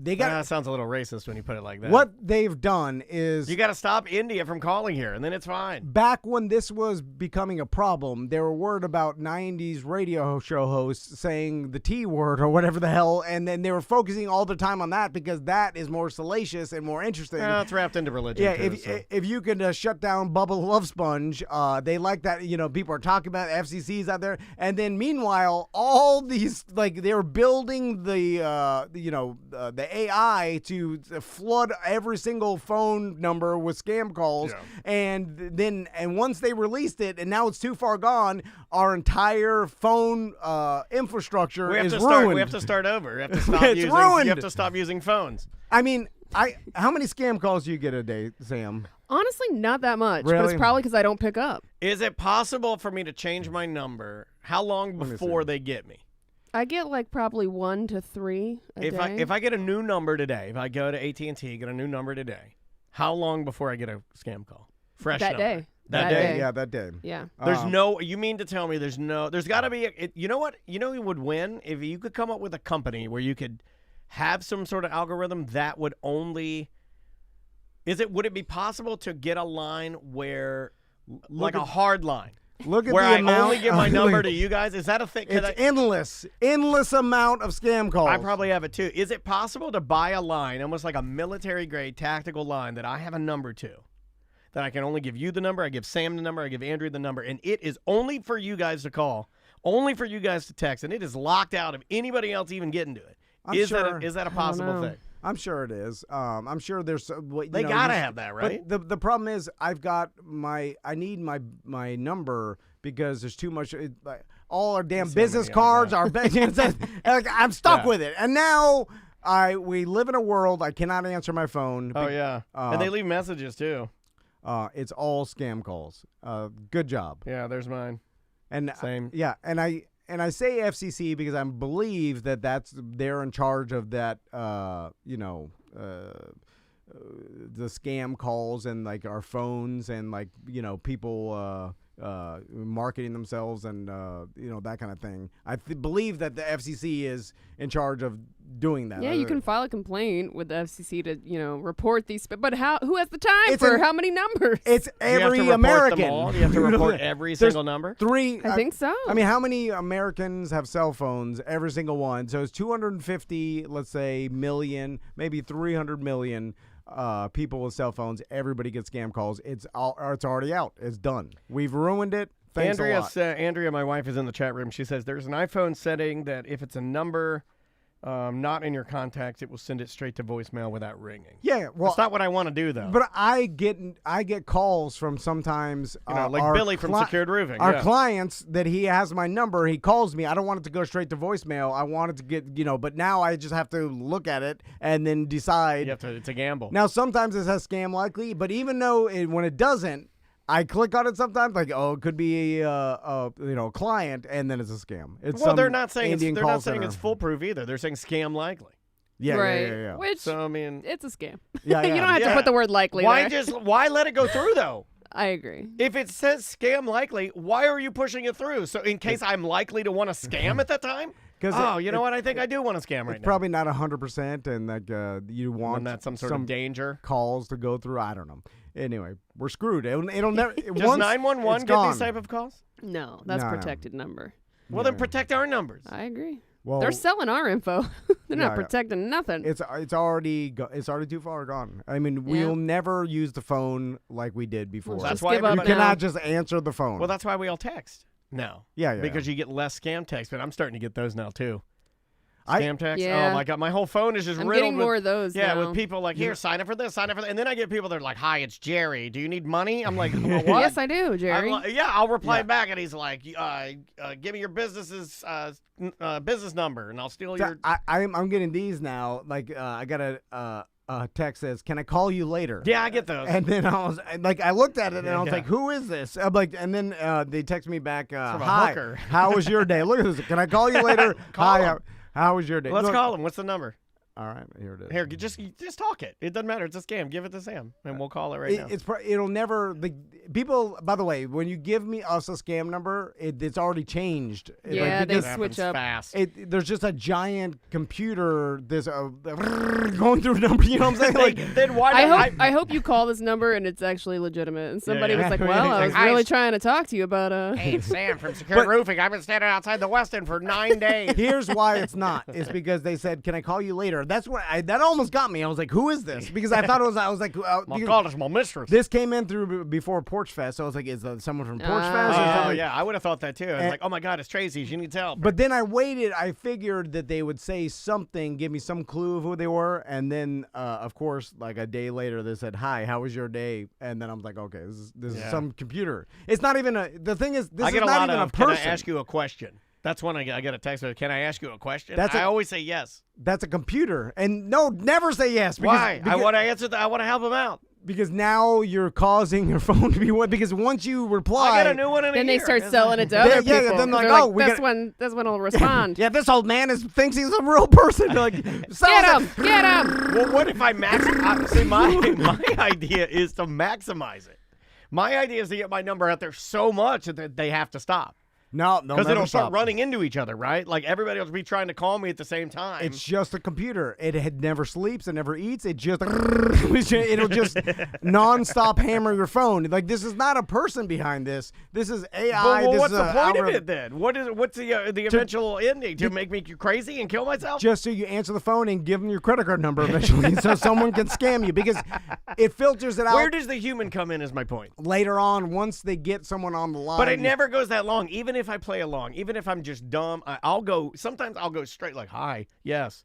they got That sounds a little racist when you put it like that. what they've done is You got to stop India from calling here, and then it's fine. back when this was becoming a problem, they were worried about 90s radio show hosts saying the T word or whatever the hell, and then they were focusing all the time on that because that is more salacious and more interesting. Well, it's wrapped into religion. Yeah, too, if you could shut down Bubba the Love Sponge, they like that. People are talking about FCC's out there, and then meanwhile, all these they're building the AI to flood every single phone number with scam calls, and once they released it, and now it's too far gone, our entire phone infrastructure is ruined. We have to start over. We have to stop It's ruined. You have to stop using phones. I mean, how many scam calls do you get a day, Sam? Honestly, not that much. But Really? it's probably because I don't pick up. Is it possible for me to change my number? How long me before see. they get me? I get probably 1 to 3 a If day. I get a new number today, if I go to AT&T, get a new number today, how long before I get a scam call? Fresh that number. day. That day? Yeah, that day. Yeah. There's no. You mean to tell me there's got to be. You know what? You know who would win if you could come up with a company where you could have some sort of algorithm that would only. Would it be possible to get a line where, like a hard line? Look at Where the I amount. only give my number to you guys? Is that a thing? It's endless amount of scam calls. I probably have it too. Is it possible to buy a line, almost like a military-grade tactical line that I have a number to, that I can only give you the number, I give Sam the number, I give Andrew the number, and it is only for you guys to call, only for you guys to text, and it is locked out of anybody else even getting to it. Is that a possible know. thing? I'm sure it is. I'm sure there's. They gotta have that, right? But the problem is, I need my number because there's too much. All our damn business cards, our I'm stuck with it, and now we live in a world I cannot answer my phone. Oh yeah, and they leave messages too. It's all scam calls. Good job. Yeah, there's mine. And Same. Yeah, and I say FCC because I believe they're in charge of that. The scam calls and our phones and people marketing themselves and that kind of thing. I believe that the FCC is in charge of doing that. Yeah, you can file a complaint with the FCC to, report these. But who has the time how many numbers? It's every you have to American. Report them all? Do you have to report every single number? I think so. I mean, how many Americans have cell phones? Every single one. So it's 250, let's say, million, maybe 300 million people with cell phones. Everybody gets scam calls. It's already out. It's done. We've ruined it. Thanks a lot. Andrea, my wife, is in the chat room. She says there's an iPhone setting that if it's a number not in your contacts, it will send it straight to voicemail without ringing. Yeah, well, that's not what I want to do though. But I get calls from sometimes like Billy from Secured Roofing. Our clients that he has my number. He calls me. I don't want it to go straight to voicemail. I want it to get but now I just have to look at it and then decide. It's a gamble. Now sometimes it says scam likely, but even though when it doesn't, I click on it sometimes, it could be a client, and then it's a scam. They're not saying saying it's foolproof either. They're saying scam likely. Yeah, right. Yeah. Which it's a scam. Yeah, you don't have to put the word likely. Why let it go through though? I agree. If it says scam likely, why are you pushing it through? So in case I'm likely to want to scam at that time? You know what? I think I do want to scam right now. Probably not 100%, and you want that some sort of danger calls to go through. I don't know. Anyway, we're screwed. It'll never. Does 911 get these type of calls? No, that's protected number. Well, then protect our numbers. I agree. Well, they're selling our info. They're not protecting nothing. It's already too far gone. I mean, we'll never use the phone like we did before. Well, that's why you cannot just answer the phone. Well, that's why we all text now. Yeah. Because you get less scam texts, but I'm starting to get those now too. Scam text. Oh my God, my whole phone is just riddled getting with more of those. Yeah, now. with people like, here, sign up for this, sign up for that, and then I get people that are like, "Hi, it's Jerry. Do you need money?" I'm like, what? Yes, I do, Jerry. I'll reply back, and he's like, "Give me your business's business number, and I'll steal your." I'm getting these now. Like, I got a text says, "Can I call you later?" Yeah, I get those. And then I was like, I looked at it and I was like, "Who is this?" I'm like, and then they text me back, "Hi, how was your day? Look at this. Can I call you later?" Hi. How was your day? Let's call him. What's the number? All right, here it is. Here, just talk it. It doesn't matter. It's a scam. Give it to Sam, and we'll call it right now. It'll never. People. By the way, when you give us a scam number, it's already changed. Yeah, they switch up fast. There's just a giant computer. There's going through numbers. You know what I'm saying? Then why? I hope you call this number and it's actually legitimate. And somebody was like, "Well, I was really trying to talk to you about Hey, it's Sam from Secure Roofing. I've been standing outside the Westin for 9 days. Here's why it's not. It's because they said, "Can I call you later?" That's what that almost got me. I was like, "Who is this?" Because I thought it was. I was like, "My God, it's my mistress." This came in through before Porch Fest, so I was like, "Is that someone from Porch Fest?" Oh yeah, I would have thought that too. I was like, "Oh my God, it's Tracy. She needs help." But then I waited. I figured that they would say something, give me some clue of who they were, and then of course, like a day later, they said, "Hi, how was your day?" And then I'm like, "Okay, this is some computer." It's not even the thing is this is not even a person. Can I ask you a question? That's when I get a text. Can I ask you a question? I always say yes. That's a computer, and no, never say yes. Why? I want to answer. I want to help him out. Because now you're causing your phone to be what? Because once you reply, I get a new one in a then year. they start selling it to other people. Yeah, then like, this one will respond. Yeah, this old man thinks he's a real person. They're like, get him. Well, what if I see, my idea is to maximize it. My idea is to get my number out there so much that they have to stop. No, because it'll start running into each other, right? Like everybody will be trying to call me at the same time. It's just a computer. It never sleeps. It never eats. It'll just nonstop hammer your phone. Like this is not a person behind this. This is AI. Well, what's the point of it then? What's the eventual ending? To make me crazy and kill myself? Just so you answer the phone and give them your credit card number eventually, so someone can scam you because it filters it out. Where does the human come in? Is my point. Later on, once they get someone on the line, but it never goes that long. Even if I play along, even if I'm just dumb, sometimes I'll go straight like, "Hi, yes,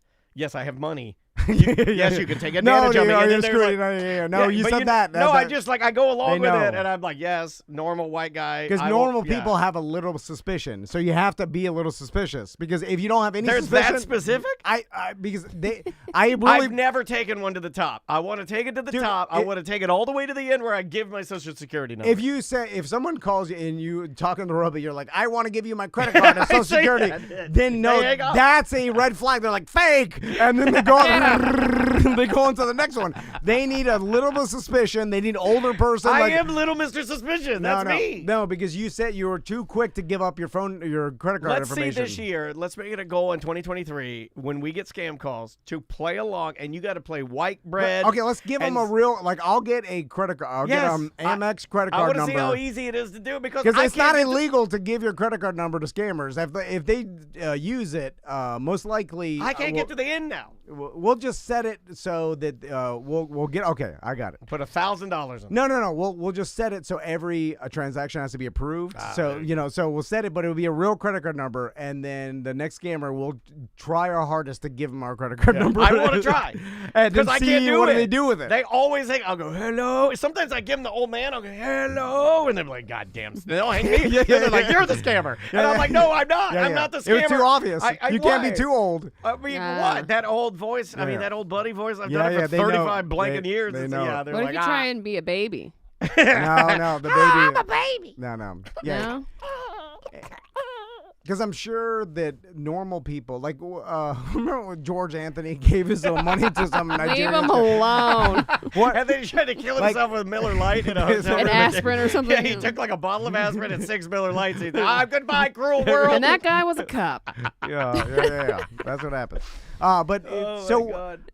I have money. Yes, you can take advantage of me." And then you said that. No, I just I go along with it, and I'm like, yes, normal white guy. Because normal people have a little suspicion, so you have to be a little suspicious. Because if you don't have any suspicion, that specific. I've never taken one to the top. I want to take it to the top. I want to take it all the way to the end where I give my social security number. If someone calls you and you talk on the road, but you're like, "I want to give you my credit card and social security," then no, that's a red flag. They're like, "Fake," and then they go they go on to the next one. They need a little bit of suspicion. They need an older person. I am little Mr. Suspicion. That's me. No, because you said you were too quick to give up your credit card information. Let's see this year. Let's make it a goal in 2023 when we get scam calls to play along, and you got to play white bread. Okay, let's give them a real. I'll get a credit card. I'll get Amex credit card number. I want to see how easy it is to do because it's not illegal to give your credit card number to scammers. If they use it, most likely I can't get to the end now. We'll just set it so that we'll get. Okay, I got it. Put $1,000 in. No. We'll just set it so every transaction has to be approved. So we'll set it, but it'll be a real credit card number, and then the next scammer will try our hardest to give them our credit card number. I want to try because I can't do what they do with it. They always think I'll go hello. Sometimes I give them the old man. I'll go hello, and they're like, "God damn!" They'll hang me. They're like, "You're the scammer," and I'm like, "No, I'm not. I'm not the scammer." It was too obvious. You can't be too old. I mean, what? That old voice. I mean, that old buddy voice. I've done it for 35 blanket years. They know. What if you try and be a baby? No, the baby. I'm a baby. No. Yeah. Because I'm sure that normal people, like, remember when George Anthony gave his own money to some Nigerian? Leave him alone. What? And then he tried to kill himself with Miller Lite in a hotel room. An aspirin or something. Yeah, he took like a bottle of aspirin and 6 Miller Lights. He thought, goodbye, cruel world. And that guy was a cop. Yeah. That's what happened. But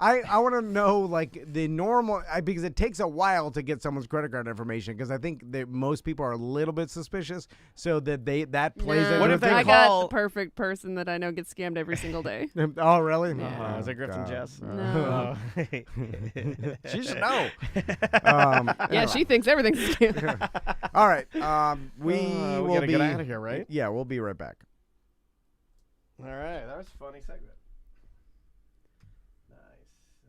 I want to know like the normal because it takes a while to get someone's credit card information because I think that most people are a little bit suspicious, so that plays into What if they I call- got the perfect person that I know gets scammed every single day. Oh, really? Yeah. Is it Griffin Jess? No. She should know. Yeah, she thinks everything's a scam. All right. We will gotta be get out of here, right? Yeah, we'll be right back. All right, that was a funny segment. Nice.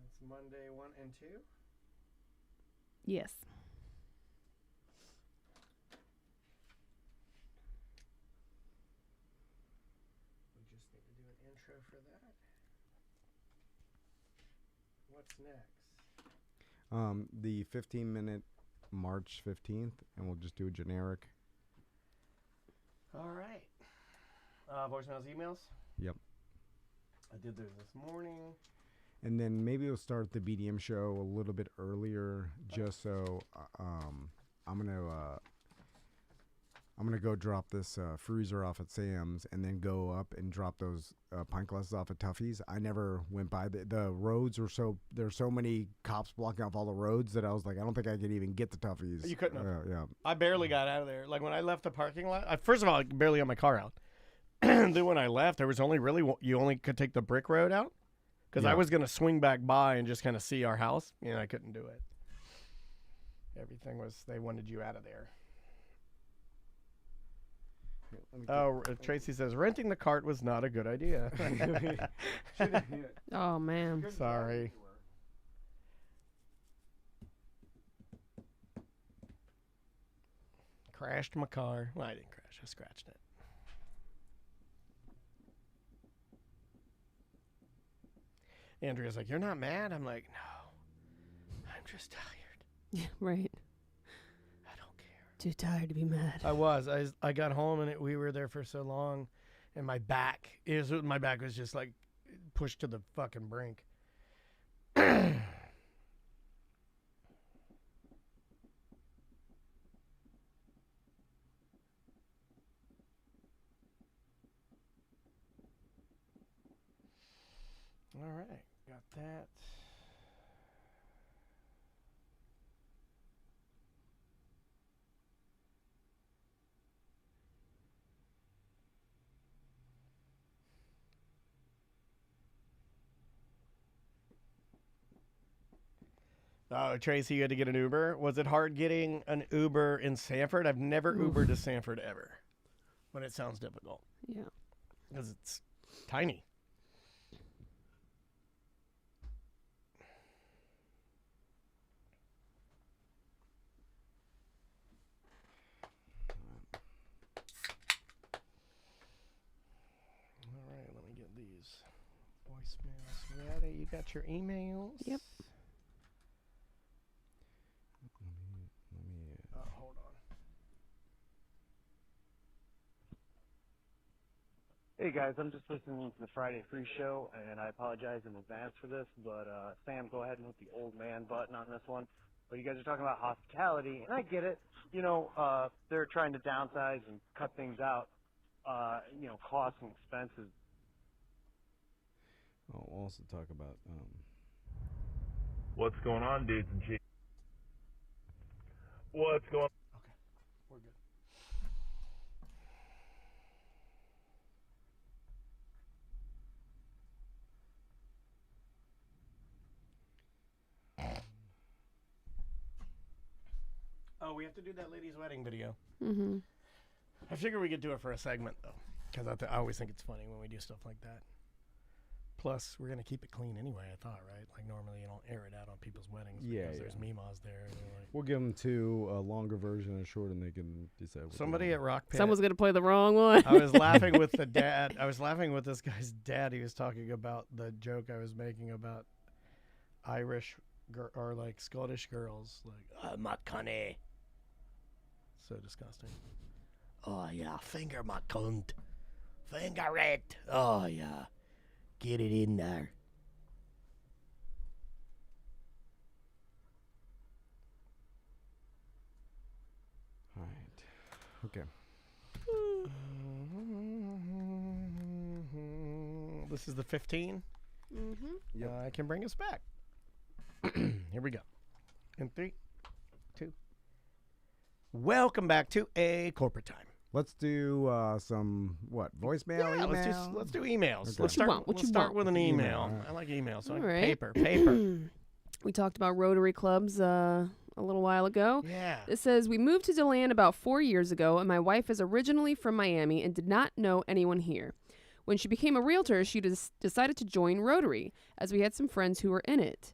It's Monday 1 and 2. Yes. We just need to do an intro for that. What's next? The 15-minute March 15th, and we'll just do a generic. All right. Voicemails, emails? Yep. I did those this morning. And then maybe we'll start the BDM show a little bit earlier, just so I'm gonna go drop this freezer off at Sam's, and then go up and drop those pint glasses off at Tuffy's. I never went by the roads were there's so many cops blocking off all the roads that I was like, I don't think I could even get to Tuffy's. You couldn't have. Yeah. I barely got out of there. Like when I left the parking lot, first of all, I barely got my car out. Then when I left, there was you only could take the brick road out because I was going to swing back by and just kind of see our house. And I couldn't do it. Everything they wanted you out of there. Oh, Tracy says, renting the cart was not a good idea. Oh, man. Sorry. Crashed my car. Well, I didn't crash. I scratched it. Andrea's like, you're not mad? I'm like, no. I'm just tired. Yeah, right. I don't care. Too tired to be mad. I was. I got home and we were there for so long, and my back was just like pushed to the fucking brink. All right, got that. Oh, Tracy, you had to get an Uber. Was it hard getting an Uber in Sanford? I've never Ubered to Sanford ever, but it sounds difficult. Yeah. Because it's tiny. All right, let me get these voicemails ready. You got your emails? Yep. Hold on. Hey guys, I'm just listening to the Friday Free Show, and I apologize in advance for this, but Sam, go ahead and hit the old man button on this one. But you guys are talking about hospitality, and I get it. You know, they're trying to downsize and cut things out. You know, costs and expenses. We'll also talk about what's going on, dudes and cheeks. What's going on? Okay, we're good. Oh, we have to do that lady's wedding video. Mm-hmm. I figure we could do it for a segment, though, because I always think it's funny when we do stuff like that. Plus, we're going to keep it clean anyway, I thought, right? Like, normally you don't air it out on people's weddings because there's memas there. And like, we'll give them a longer version and a short, and they can decide. Somebody at Rock Pit. Someone's going to play the wrong one. I was laughing with the dad. I was laughing with this guy's dad. He was talking about the joke I was making about Irish or, like, Scottish girls. Like, my cunny. So disgusting. Oh, yeah, finger my cunt. Finger it. Oh, yeah. Get it in there. All right. Okay. This is the 15? I can bring us back. Here we go. In 3, 2. Welcome back to A Corporate Time. Let's do some voicemail. Yeah, email? let's do emails. Okay. Let's start with an email. Email. I like emails. So All right. Paper. We talked about Rotary clubs a little while ago. Yeah. It says, we moved to DeLand about 4 years ago, and my wife is originally from Miami and did not know anyone here. When she became a realtor, she decided to join Rotary, as we had some friends who were in it.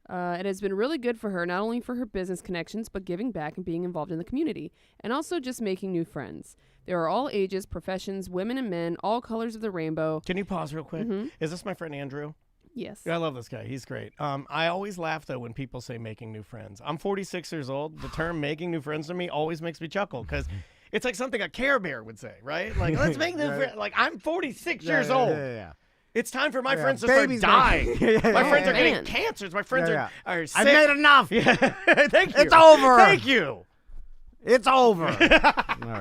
It has been really good for her, not only for her business connections, but giving back and being involved in the community, and also just making new friends. There are all ages, professions, women and men, all colors of the rainbow. Can you pause real quick? Is this my friend Andrew? Yes. Yeah, I love this guy. He's great. I always laugh, though, when people say making new friends. I'm 46 years old. The term making new friends to me always makes me chuckle because it's like something a Care Bear would say, right? Like, let's make new friends. Like, I'm 46 years old. Yeah. It's time for my friends to start dying. My friends are getting cancers. My friends are sick. I've made enough. Yeah. Thank you. It's over. Thank you. It's over.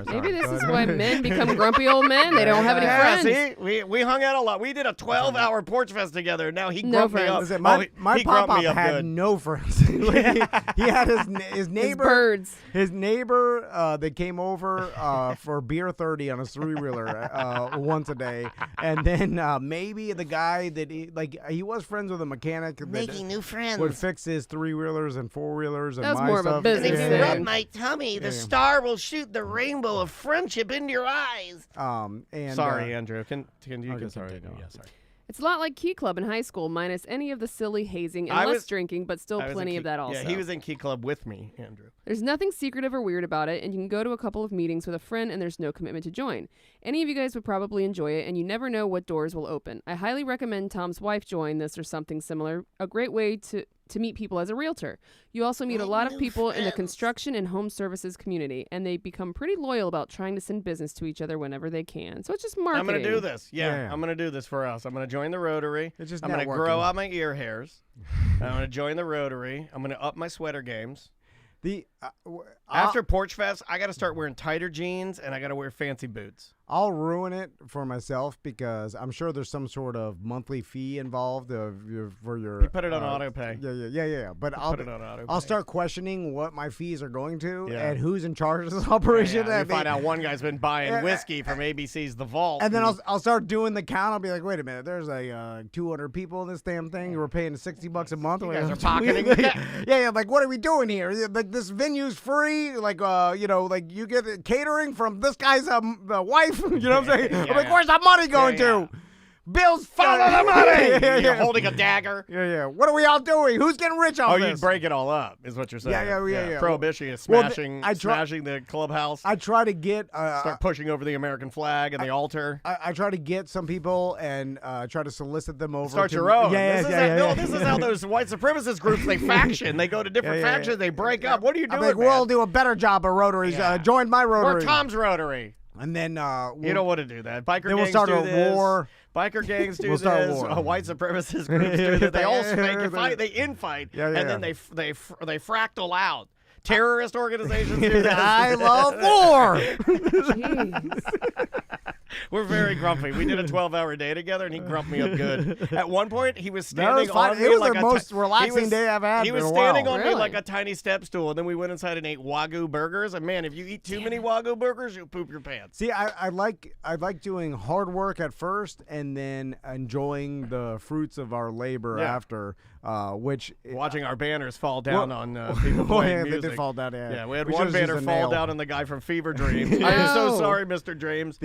Maybe this is why men become grumpy old men. They don't have any friends. See, we hung out a lot. We did a 12-hour porch fest together. Now he No grumped me up. Listen, my my pop-up had no friends. he had his neighbor. His birds. His neighbor that came over for beer 30 on a 3-wheeler once a day, and then maybe the guy that he was friends with a mechanic making new friends would fix his 3-wheelers and 4-wheelers and That was my more of a stuff. business if you thing. rub my tummy, the star will shoot the rainbow of friendship into your eyes. And Sorry, Andrew. Can you okay, continue? sorry, no. Yeah, sorry. It's a lot like Key Club in high school, minus any of the silly hazing and less drinking, but still plenty of that also. Yeah, he was in Key Club with me, Andrew. There's nothing secretive or weird about it, and you can go to a couple of meetings with a friend, and there's no commitment to join. Any of you guys would probably enjoy it, and you never know what doors will open. I highly recommend Tom's wife join this or something similar. A great way to meet people as a realtor. You also meet a lot of people in the construction and home services community, and they become pretty loyal about trying to send business to each other whenever they can. So it's just marketing. I'm going to do this. Yeah, I'm going to do this for us. I'm going to join the Rotary. It's just I'm going to grow out my ear hairs. I'm going to join the Rotary. I'm going to up my sweater games. After Porch Fest, I got to start wearing tighter jeans, and I got to wear fancy boots. I'll ruin it for myself because I'm sure there's some sort of monthly fee involved for your. You put it on auto pay. Yeah. But I'll start questioning what my fees are going to and who's in charge of this operation. You find out one guy's been buying whiskey from ABC's The Vault. And then I'll start doing the count. I'll be like, wait a minute, there's like 200 people in this damn thing. We're paying $60 a month. You guys are pocketing. Yeah. Like, what are we doing here? Like, this venue's free. Like, like you get catering from this guy's wife. You know what I'm saying? I'm like, where's that money going to? Bills, follow the money. You're holding a dagger. Yeah. What are we all doing? Who's getting rich off this? Oh, you break it all up, is what you're saying. Yeah. Prohibition is smashing the clubhouse. I try to get start pushing over the American flag and the altar. I try to get some people and try to solicit them over. Start to, your own. This is how those white supremacist groups they faction. They go to different factions. They break up. What are you doing? Like, we'll do a better job of Rotaries. Join my Rotary. Or Tom's Rotary. And then you don't want to do that. Biker gangs we'll start do a this. war. Biker gangs do this. War. White supremacist groups do this. They all fight. They infight, and then they fractal out. Terrorist organizations do this. I love war. Jeez. We're very grumpy. We did a 12-hour day together, and he grumped me up good. At one point, he was standing on me like like the most relaxing day I've had. He was standing on me like a tiny step stool, and then we went inside and ate Wagyu burgers. And man, if you eat too many Wagyu burgers, you'll poop your pants. See, I like doing hard work at first, and then enjoying the fruits of our labor after. Which watching our banners fall down on people playing music. They did fall down. Yeah, we had one banner fall down on the guy from Fever Dreams. I'm so sorry, Mr. Dreams.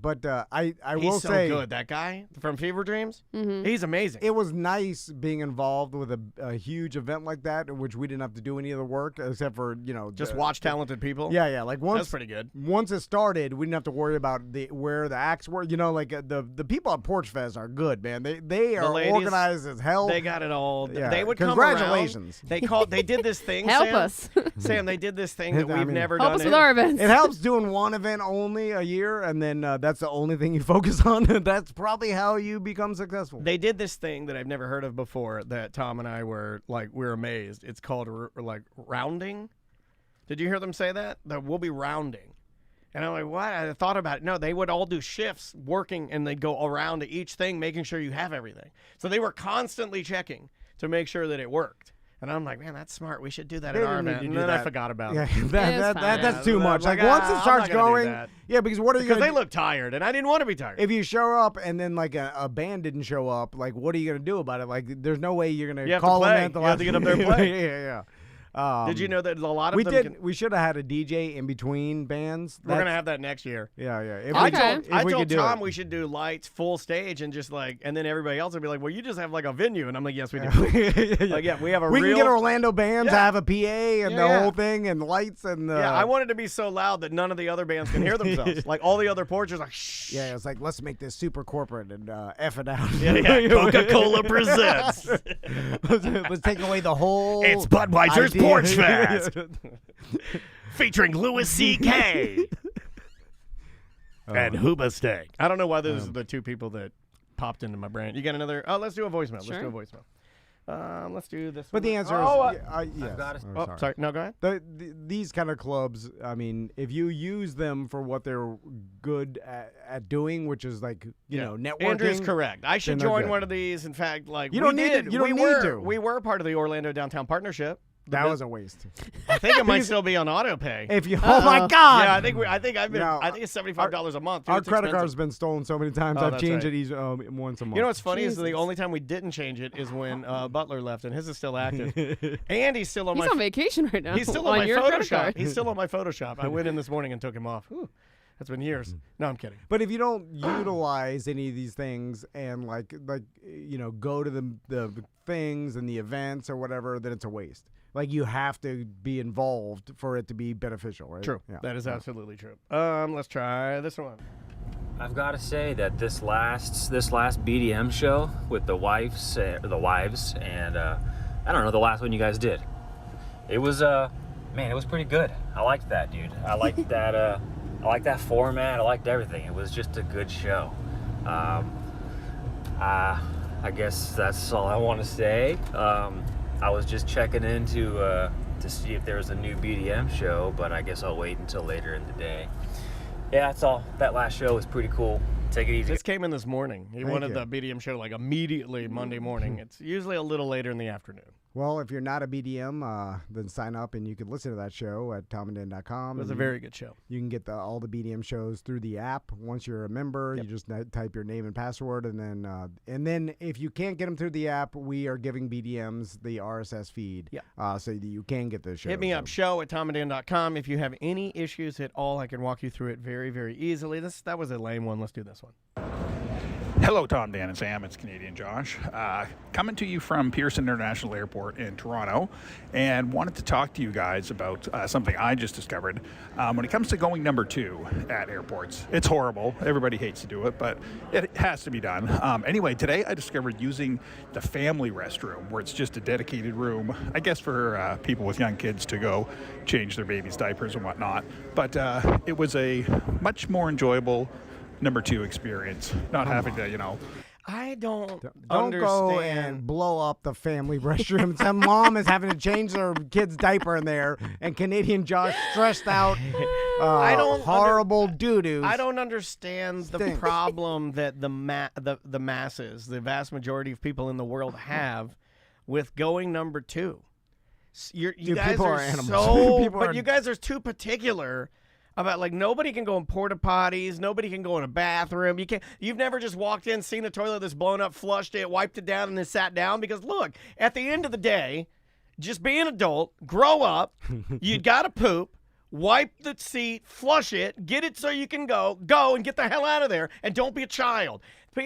But I will he's so say, good. That guy from Fever Dreams, mm-hmm. He's amazing. It was nice being involved with a huge event like that, in which we didn't have to do any of the work except for just watch talented people. Yeah. Like once that's pretty good. Once it started, we didn't have to worry about where the acts were. Like the people at Porch Fest are good, man. They are organized as hell. They got it all. Yeah. They would Congratulations. come around. They did this thing. Help Sam. us, Sam. They did this thing that we've never help done. Help us with our events. It helps doing one event only a year, and then that's the only thing you focus on. That's probably how you become successful. They did this thing that I've never heard of before. That Tom and I were amazed. It's called rounding. Did you hear them say that? That we'll be rounding. And I'm like, what? I thought about it. No, they would all do shifts working, and they'd go around to each thing, making sure you have everything. So they were constantly checking to make sure that it worked. And I'm like, man, that's smart. We should do that at our event. And then I forgot about it. That's too much. Like, once it starts going, because what are you Because they look tired, and I didn't want to be tired. If you show up and then, like, a band didn't show up, like, what are you going to do about it? Like, there's no way you're going to call them at the last. You have to get up there and play. Yeah. Did you know that a lot of them we should have had a DJ in between bands. We're gonna have that next year. Yeah. I told Tom we should do lights, full stage, and just like, and then everybody else would be like, well, you just have like a venue, and I'm like, yes, we do. Like, we have a. We can get Orlando bands to have a PA and the whole thing and lights and. I wanted to be so loud that none of the other bands can hear themselves. Like all the other porches are shh. Yeah, it's like, let's make this super corporate and F it out. Coca-Cola presents. Let's take away the whole. It's Budweiser's Porch Fest. Featuring Louis C.K. and Hoobastank. I don't know why those are the two people that popped into my brain. You got another? Oh, let's do a voicemail. Sure. Let's do a voicemail. Let's do this. But the answer is yes. Sorry. No, go ahead. These kind of clubs, I mean, if you use them for what they're good at doing, which is like, you know, networking. Andrew's correct. I should join one of these. In fact, like, you don't need to. We were part of the Orlando Downtown Partnership. That was a waste. I think it might still be on auto pay. If you, oh my God! Yeah, I think it's $75 a month. Dude, our credit card's been stolen so many times. I've changed it once a month. You know what's funny is the only time we didn't change it is when Butler left, and his is still active. And he's still on He's on vacation right now. He's still on my Photoshop. He's still on my Photoshop. I went in this morning and took him off. Whew. That's been years. No, I'm kidding. But if you don't utilize any of these things and like go to the things and the events or whatever, then it's a waste. Like, you have to be involved for it to be beneficial, right? True. Yeah. That is absolutely true. Let's try this one. I've got to say that this last BDM show with the wives, and I don't know, the last one you guys did, it was it was pretty good. I liked that, dude. I liked that. I liked that format. I liked everything. It was just a good show. I guess that's all I want to say. I was just checking in to see if there was a new BDM show, but I guess I'll wait until later in the day. Yeah, that's all. That last show was pretty cool. Take it easy. This came in this morning. He wanted the BDM show like immediately Monday morning. It's usually a little later in the afternoon. Well, if you're not a BDM, then sign up and you can listen to that show at tomanddan.com. It was a very good show. You can get all the BDM shows through the app. Once you're a member, you just type your name and password, and then if you can't get them through the app, we are giving BDMs the RSS feed, so that you can get those shows. Hit me up, show@tomanddan.com. If you have any issues at all, I can walk you through it very, very easily. That was a lame one. Let's do this one. Hello, Tom, Dan, and Sam. It's Canadian Josh. Coming to you from Pearson International Airport in Toronto, and wanted to talk to you guys about something I just discovered. When it comes to going number 2 at airports, it's horrible. Everybody hates to do it, but it has to be done. Anyway, today I discovered using the family restroom, where it's just a dedicated room, I guess for people with young kids to go change their baby's diapers and whatnot. But it was a much more enjoyable number 2 experience, not having to, I don't understand. Go and blow up the family restroom. Some mom is having to change their kid's diaper in there, and Canadian Josh stressed out. Horrible doo-doos. I don't understand the problem that the masses, the vast majority of people in the world have with going number 2. You guys are animals. But you guys are too particular about, like, nobody can go in porta potties, nobody can go in a bathroom. You've never just walked in, seen a toilet that's blown up, flushed it, wiped it down, and then sat down. Because look, at the end of the day, just be an adult, grow up. You gotta poop, wipe the seat, flush it, get it so you can go and get the hell out of there, and don't be a child.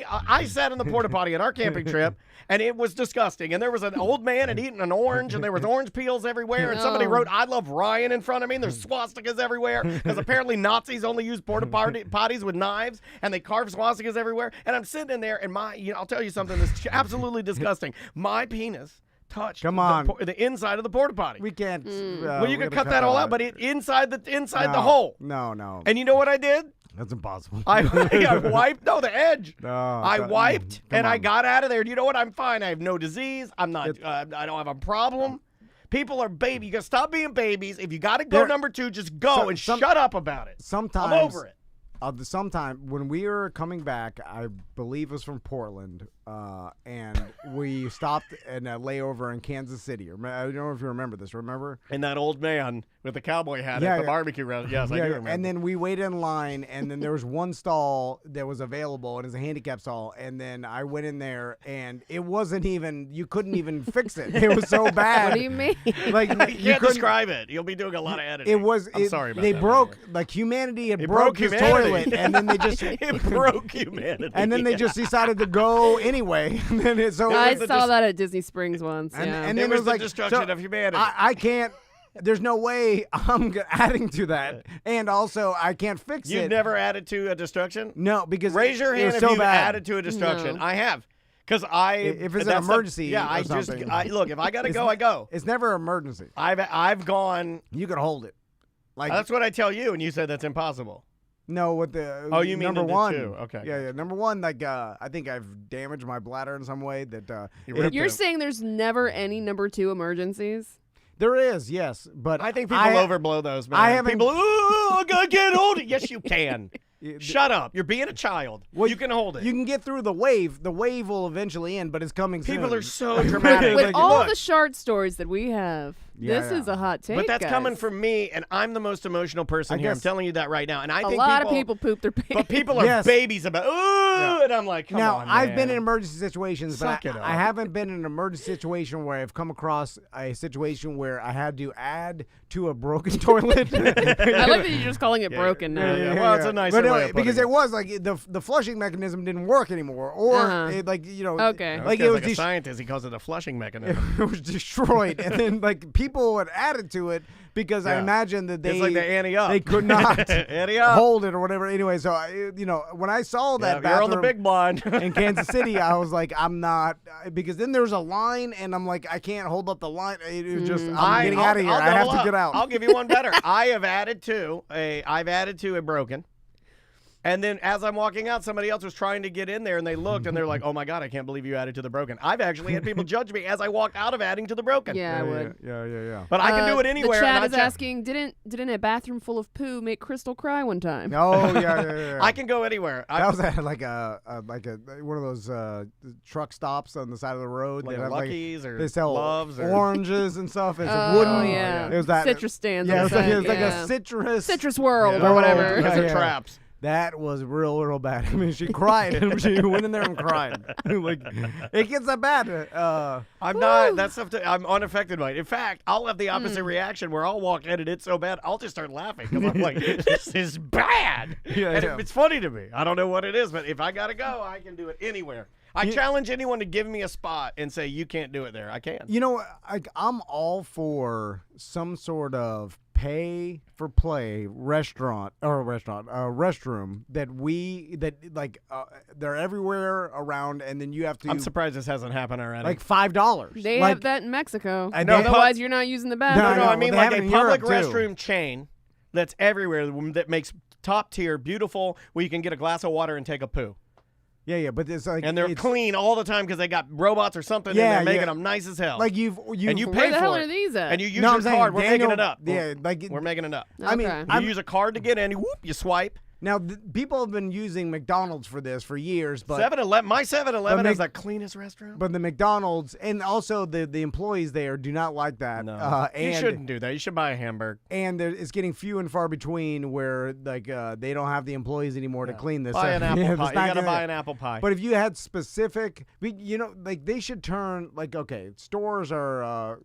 I sat in the porta potty on our camping trip, and it was disgusting. And there was an old man had eaten an orange, and there was orange peels everywhere. And somebody wrote, "I love Ryan" in front of me. And there's swastikas everywhere because apparently Nazis only use porta potties with knives, and they carve swastikas everywhere. And I'm sitting in there, and I'll tell you something that's absolutely disgusting. My penis touched the inside of the porta potty. We can't. Well, you can cut that all out, but inside the hole. No. And you know what I did? That's impossible. I wiped. No, the edge. I wiped and I got out of there. Do you know what? I'm fine. I have no disease. I'm not. I don't have a problem. People are baby. You got to stop being babies. If you got to go number 2, just go and shut up about it. Sometimes. I'm over it. Sometime when we were coming back, I believe it was from Portland, and we stopped in a layover in Kansas City. I don't know if you remember this. Remember? And that old man with the cowboy hat at the barbecue restaurant. Yes, I do remember. And then we waited in line, and then there was one stall that was available, and it was a handicap stall. And then I went in there, and it wasn't even. You couldn't even fix it. It was so bad. What do you mean? Like you can't describe it. You'll be doing a lot of editing. It was. I'm sorry about they that. They broke like humanity had broke his toilet. And then they just it broke humanity. And then they just decided to go anyway. And then I saw that at Disney Springs once. And it then was the like destruction of humanity. I can't. There's no way I'm adding to that, and also I can't fix it. You've never added to a destruction? No, because raise your hand if you've added to a destruction. No. I have. Because if it's an emergency, look. If I gotta go, I go. It's never an emergency. I've gone. You could hold it. Like that's what I tell you, and you said that's impossible. No, with the you mean number one? Okay. Yeah. Number one, like I think I've damaged my bladder in some way. That you're saying there's never any number 2 emergencies. There is, yes, but I think people overblow those. Man. I haven't. People, I can't hold it. Yes, you can. Shut up. You're being a child. Well, you can hold it. You can get through the wave. The wave will eventually end, but it's coming soon. People are so dramatic. With all the shard stories that we have, this is a hot take. But that's guys. coming from me, and I'm the most emotional person here. I'm telling you that right now. And I think a lot of people poop their pants. But people are babies about, and I'm like, come on, I've man. been in emergency situations, Suck but I haven't been in an emergency situation where I've come across a situation where I had to add to a broken toilet. I like that you're just calling it broken now. Yeah. Well, it's a nice way of putting because it was like the flushing mechanism didn't work anymore, or it, like okay, like it was a scientist. He calls it a flushing mechanism. It was destroyed, and then like people had added to it because I imagine that it's like the ante up. They could not ante up. hold it or whatever. Anyway, so when I saw that bathroom you're on the big blind in Kansas City, I was like, I'm not, because then there's a line, and I'm like, I can't hold up the line. It was just I'm getting out of here. I have to get out. I'll give you one better. I've added to a broken. And then as I'm walking out, somebody else was trying to get in there, and they looked, and they're like, oh, my God, I can't believe you added to the broken. I've actually had people judge me as I walk out of adding to the broken. Yeah, I would. Yeah. But I can do it anywhere. The chat is asking, didn't a bathroom full of poo make Crystal cry one time? Oh, yeah. I can go anywhere. That was like one of those truck stops on the side of the road. Like Lucky's or they sell Loves or oranges and stuff. It's wooden. Yeah. It was that citrus stands. Yeah, it was like a citrus world or whatever. Because they're traps. That was real bad. I mean, she cried. She went in there and cried. Like, it gets that bad. I'm not. That's stuff. I'm unaffected by it. In fact, I'll have the opposite reaction where I'll walk in and it's so bad, I'll just start laughing because I'm like, this is bad. It's funny to me. I don't know what it is, but if I gotta go, I can do it anywhere. I challenge anyone to give me a spot and say you can't do it there. I can. You know, I'm all for some sort of pay for play restroom that they're everywhere around, and then you have to. I'm surprised this hasn't happened already. Like $5. They have that in Mexico. No, otherwise you're not using the bathroom. No, I mean like a public restroom chain that's everywhere that makes top tier, beautiful, where you can get a glass of water and take a poo. Yeah, but it's like, and they're clean all the time because they got robots or something, and they're making them nice as hell. Like you and you pay where the for hell it. Are these at? And you use your card. We're making it up. Yeah, we're making it up. Okay. I mean, you use a card to get in. You swipe. Now, people have been using McDonald's for this for years, but 7-Eleven, my 7-Eleven is the cleanest restaurant. But the McDonald's and also the employees there do not like that. No, you shouldn't do that. You should buy a hamburger. And it's getting few and far between where they don't have the employees anymore to clean this. Buy an apple pie. You gotta buy an apple pie. But if you had specific, they should turn stores are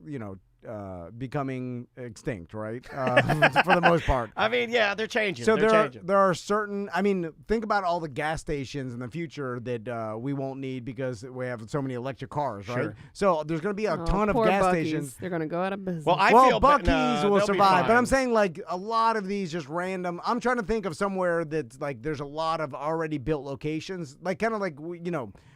becoming extinct, right? For the most part. I mean, yeah, they're changing. So there are certain. I mean, think about all the gas stations in the future that we won't need because we have so many electric cars, right? Sure. So there's going to be a ton of gas Buc-ee's. stations. They're going to go out of business. Well, Buc-ee's will survive, but I'm saying saying like a lot of these just random. I'm trying to think of somewhere that's like there's a lot of already built locations, like kind of like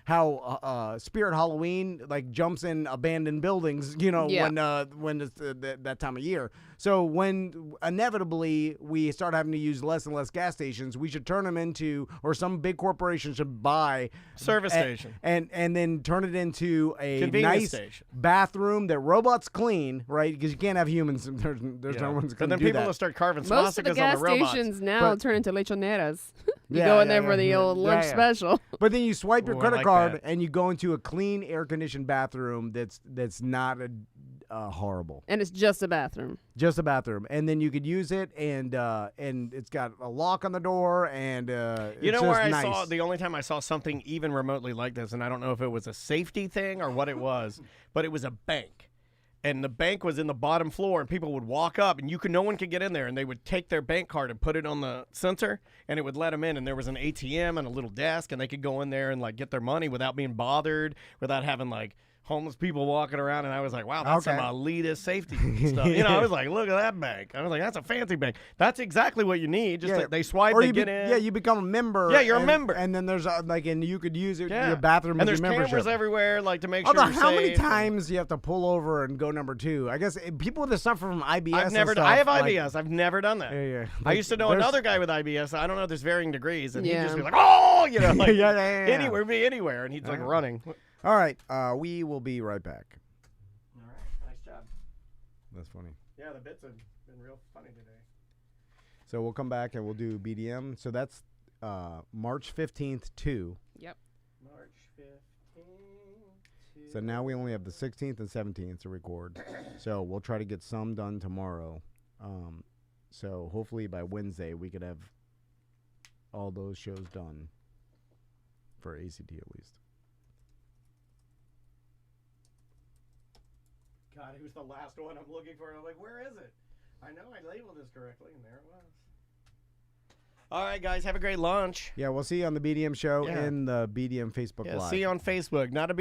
how Spirit Halloween like jumps in abandoned buildings, when it's that time of year. So when inevitably we start having to use less and less gas stations, we should turn them into, or some big corporation should buy service station and then turn it into a convenience nice station. Bathroom that robots clean, right? Because you can't have humans. There's no one's going to do that. But then people will start carving swastikas Most of the gas on the robots. stations now turn into lechoneras. You go in there for the old lunch special. But then you swipe your credit card and you go into a clean, air-conditioned bathroom that's not horrible. And it's just a bathroom. Just a bathroom, and then you could use it, and it's got a lock on the door, and you know it's where just I nice. saw the only time I saw something even remotely like this, and I don't know if it was a safety thing or what it was, but it was a bank. And the bank was in the bottom floor, and people would walk up, and no one could get in there, and they would take their bank card and put it on the sensor, and it would let them in, and there was an ATM and a little desk, and they could go in there and like get their money without being bothered, without having like homeless people walking around. And I was like, wow, that's some elitist safety stuff. I was like, look at that bank. I was like, that's a fancy bank. That's exactly what you need. Just they swipe, they get in. Yeah, you become a member. Yeah, you're a member. And then there's and you could use it your bathroom and as your membership. And there's cameras everywhere, like to make sure you're how many safe. times do you have to pull over and go number 2? I guess people that suffer from IBS. I have IBS. I've never done that. Yeah. I used to know another guy with IBS. I don't know. There's varying degrees, and he'd just be like, oh, anywhere, be anywhere, and he's like running. All right, we will be right back. All right, nice job. That's funny. Yeah, the bits have been real funny today. So we'll come back and we'll do BDM. So that's March 15th too. Yep. March 15th. So now we only have the 16th and 17th to record. So we'll try to get some done tomorrow. So hopefully by Wednesday we could have all those shows done for ACT at least. God, it was the last one I'm looking for. I'm like, where is it? I know I labeled this correctly, and there it was. All right, guys, have a great lunch. Yeah, we'll see you on the BDM show and the BDM Facebook Live. See you on Facebook. Not a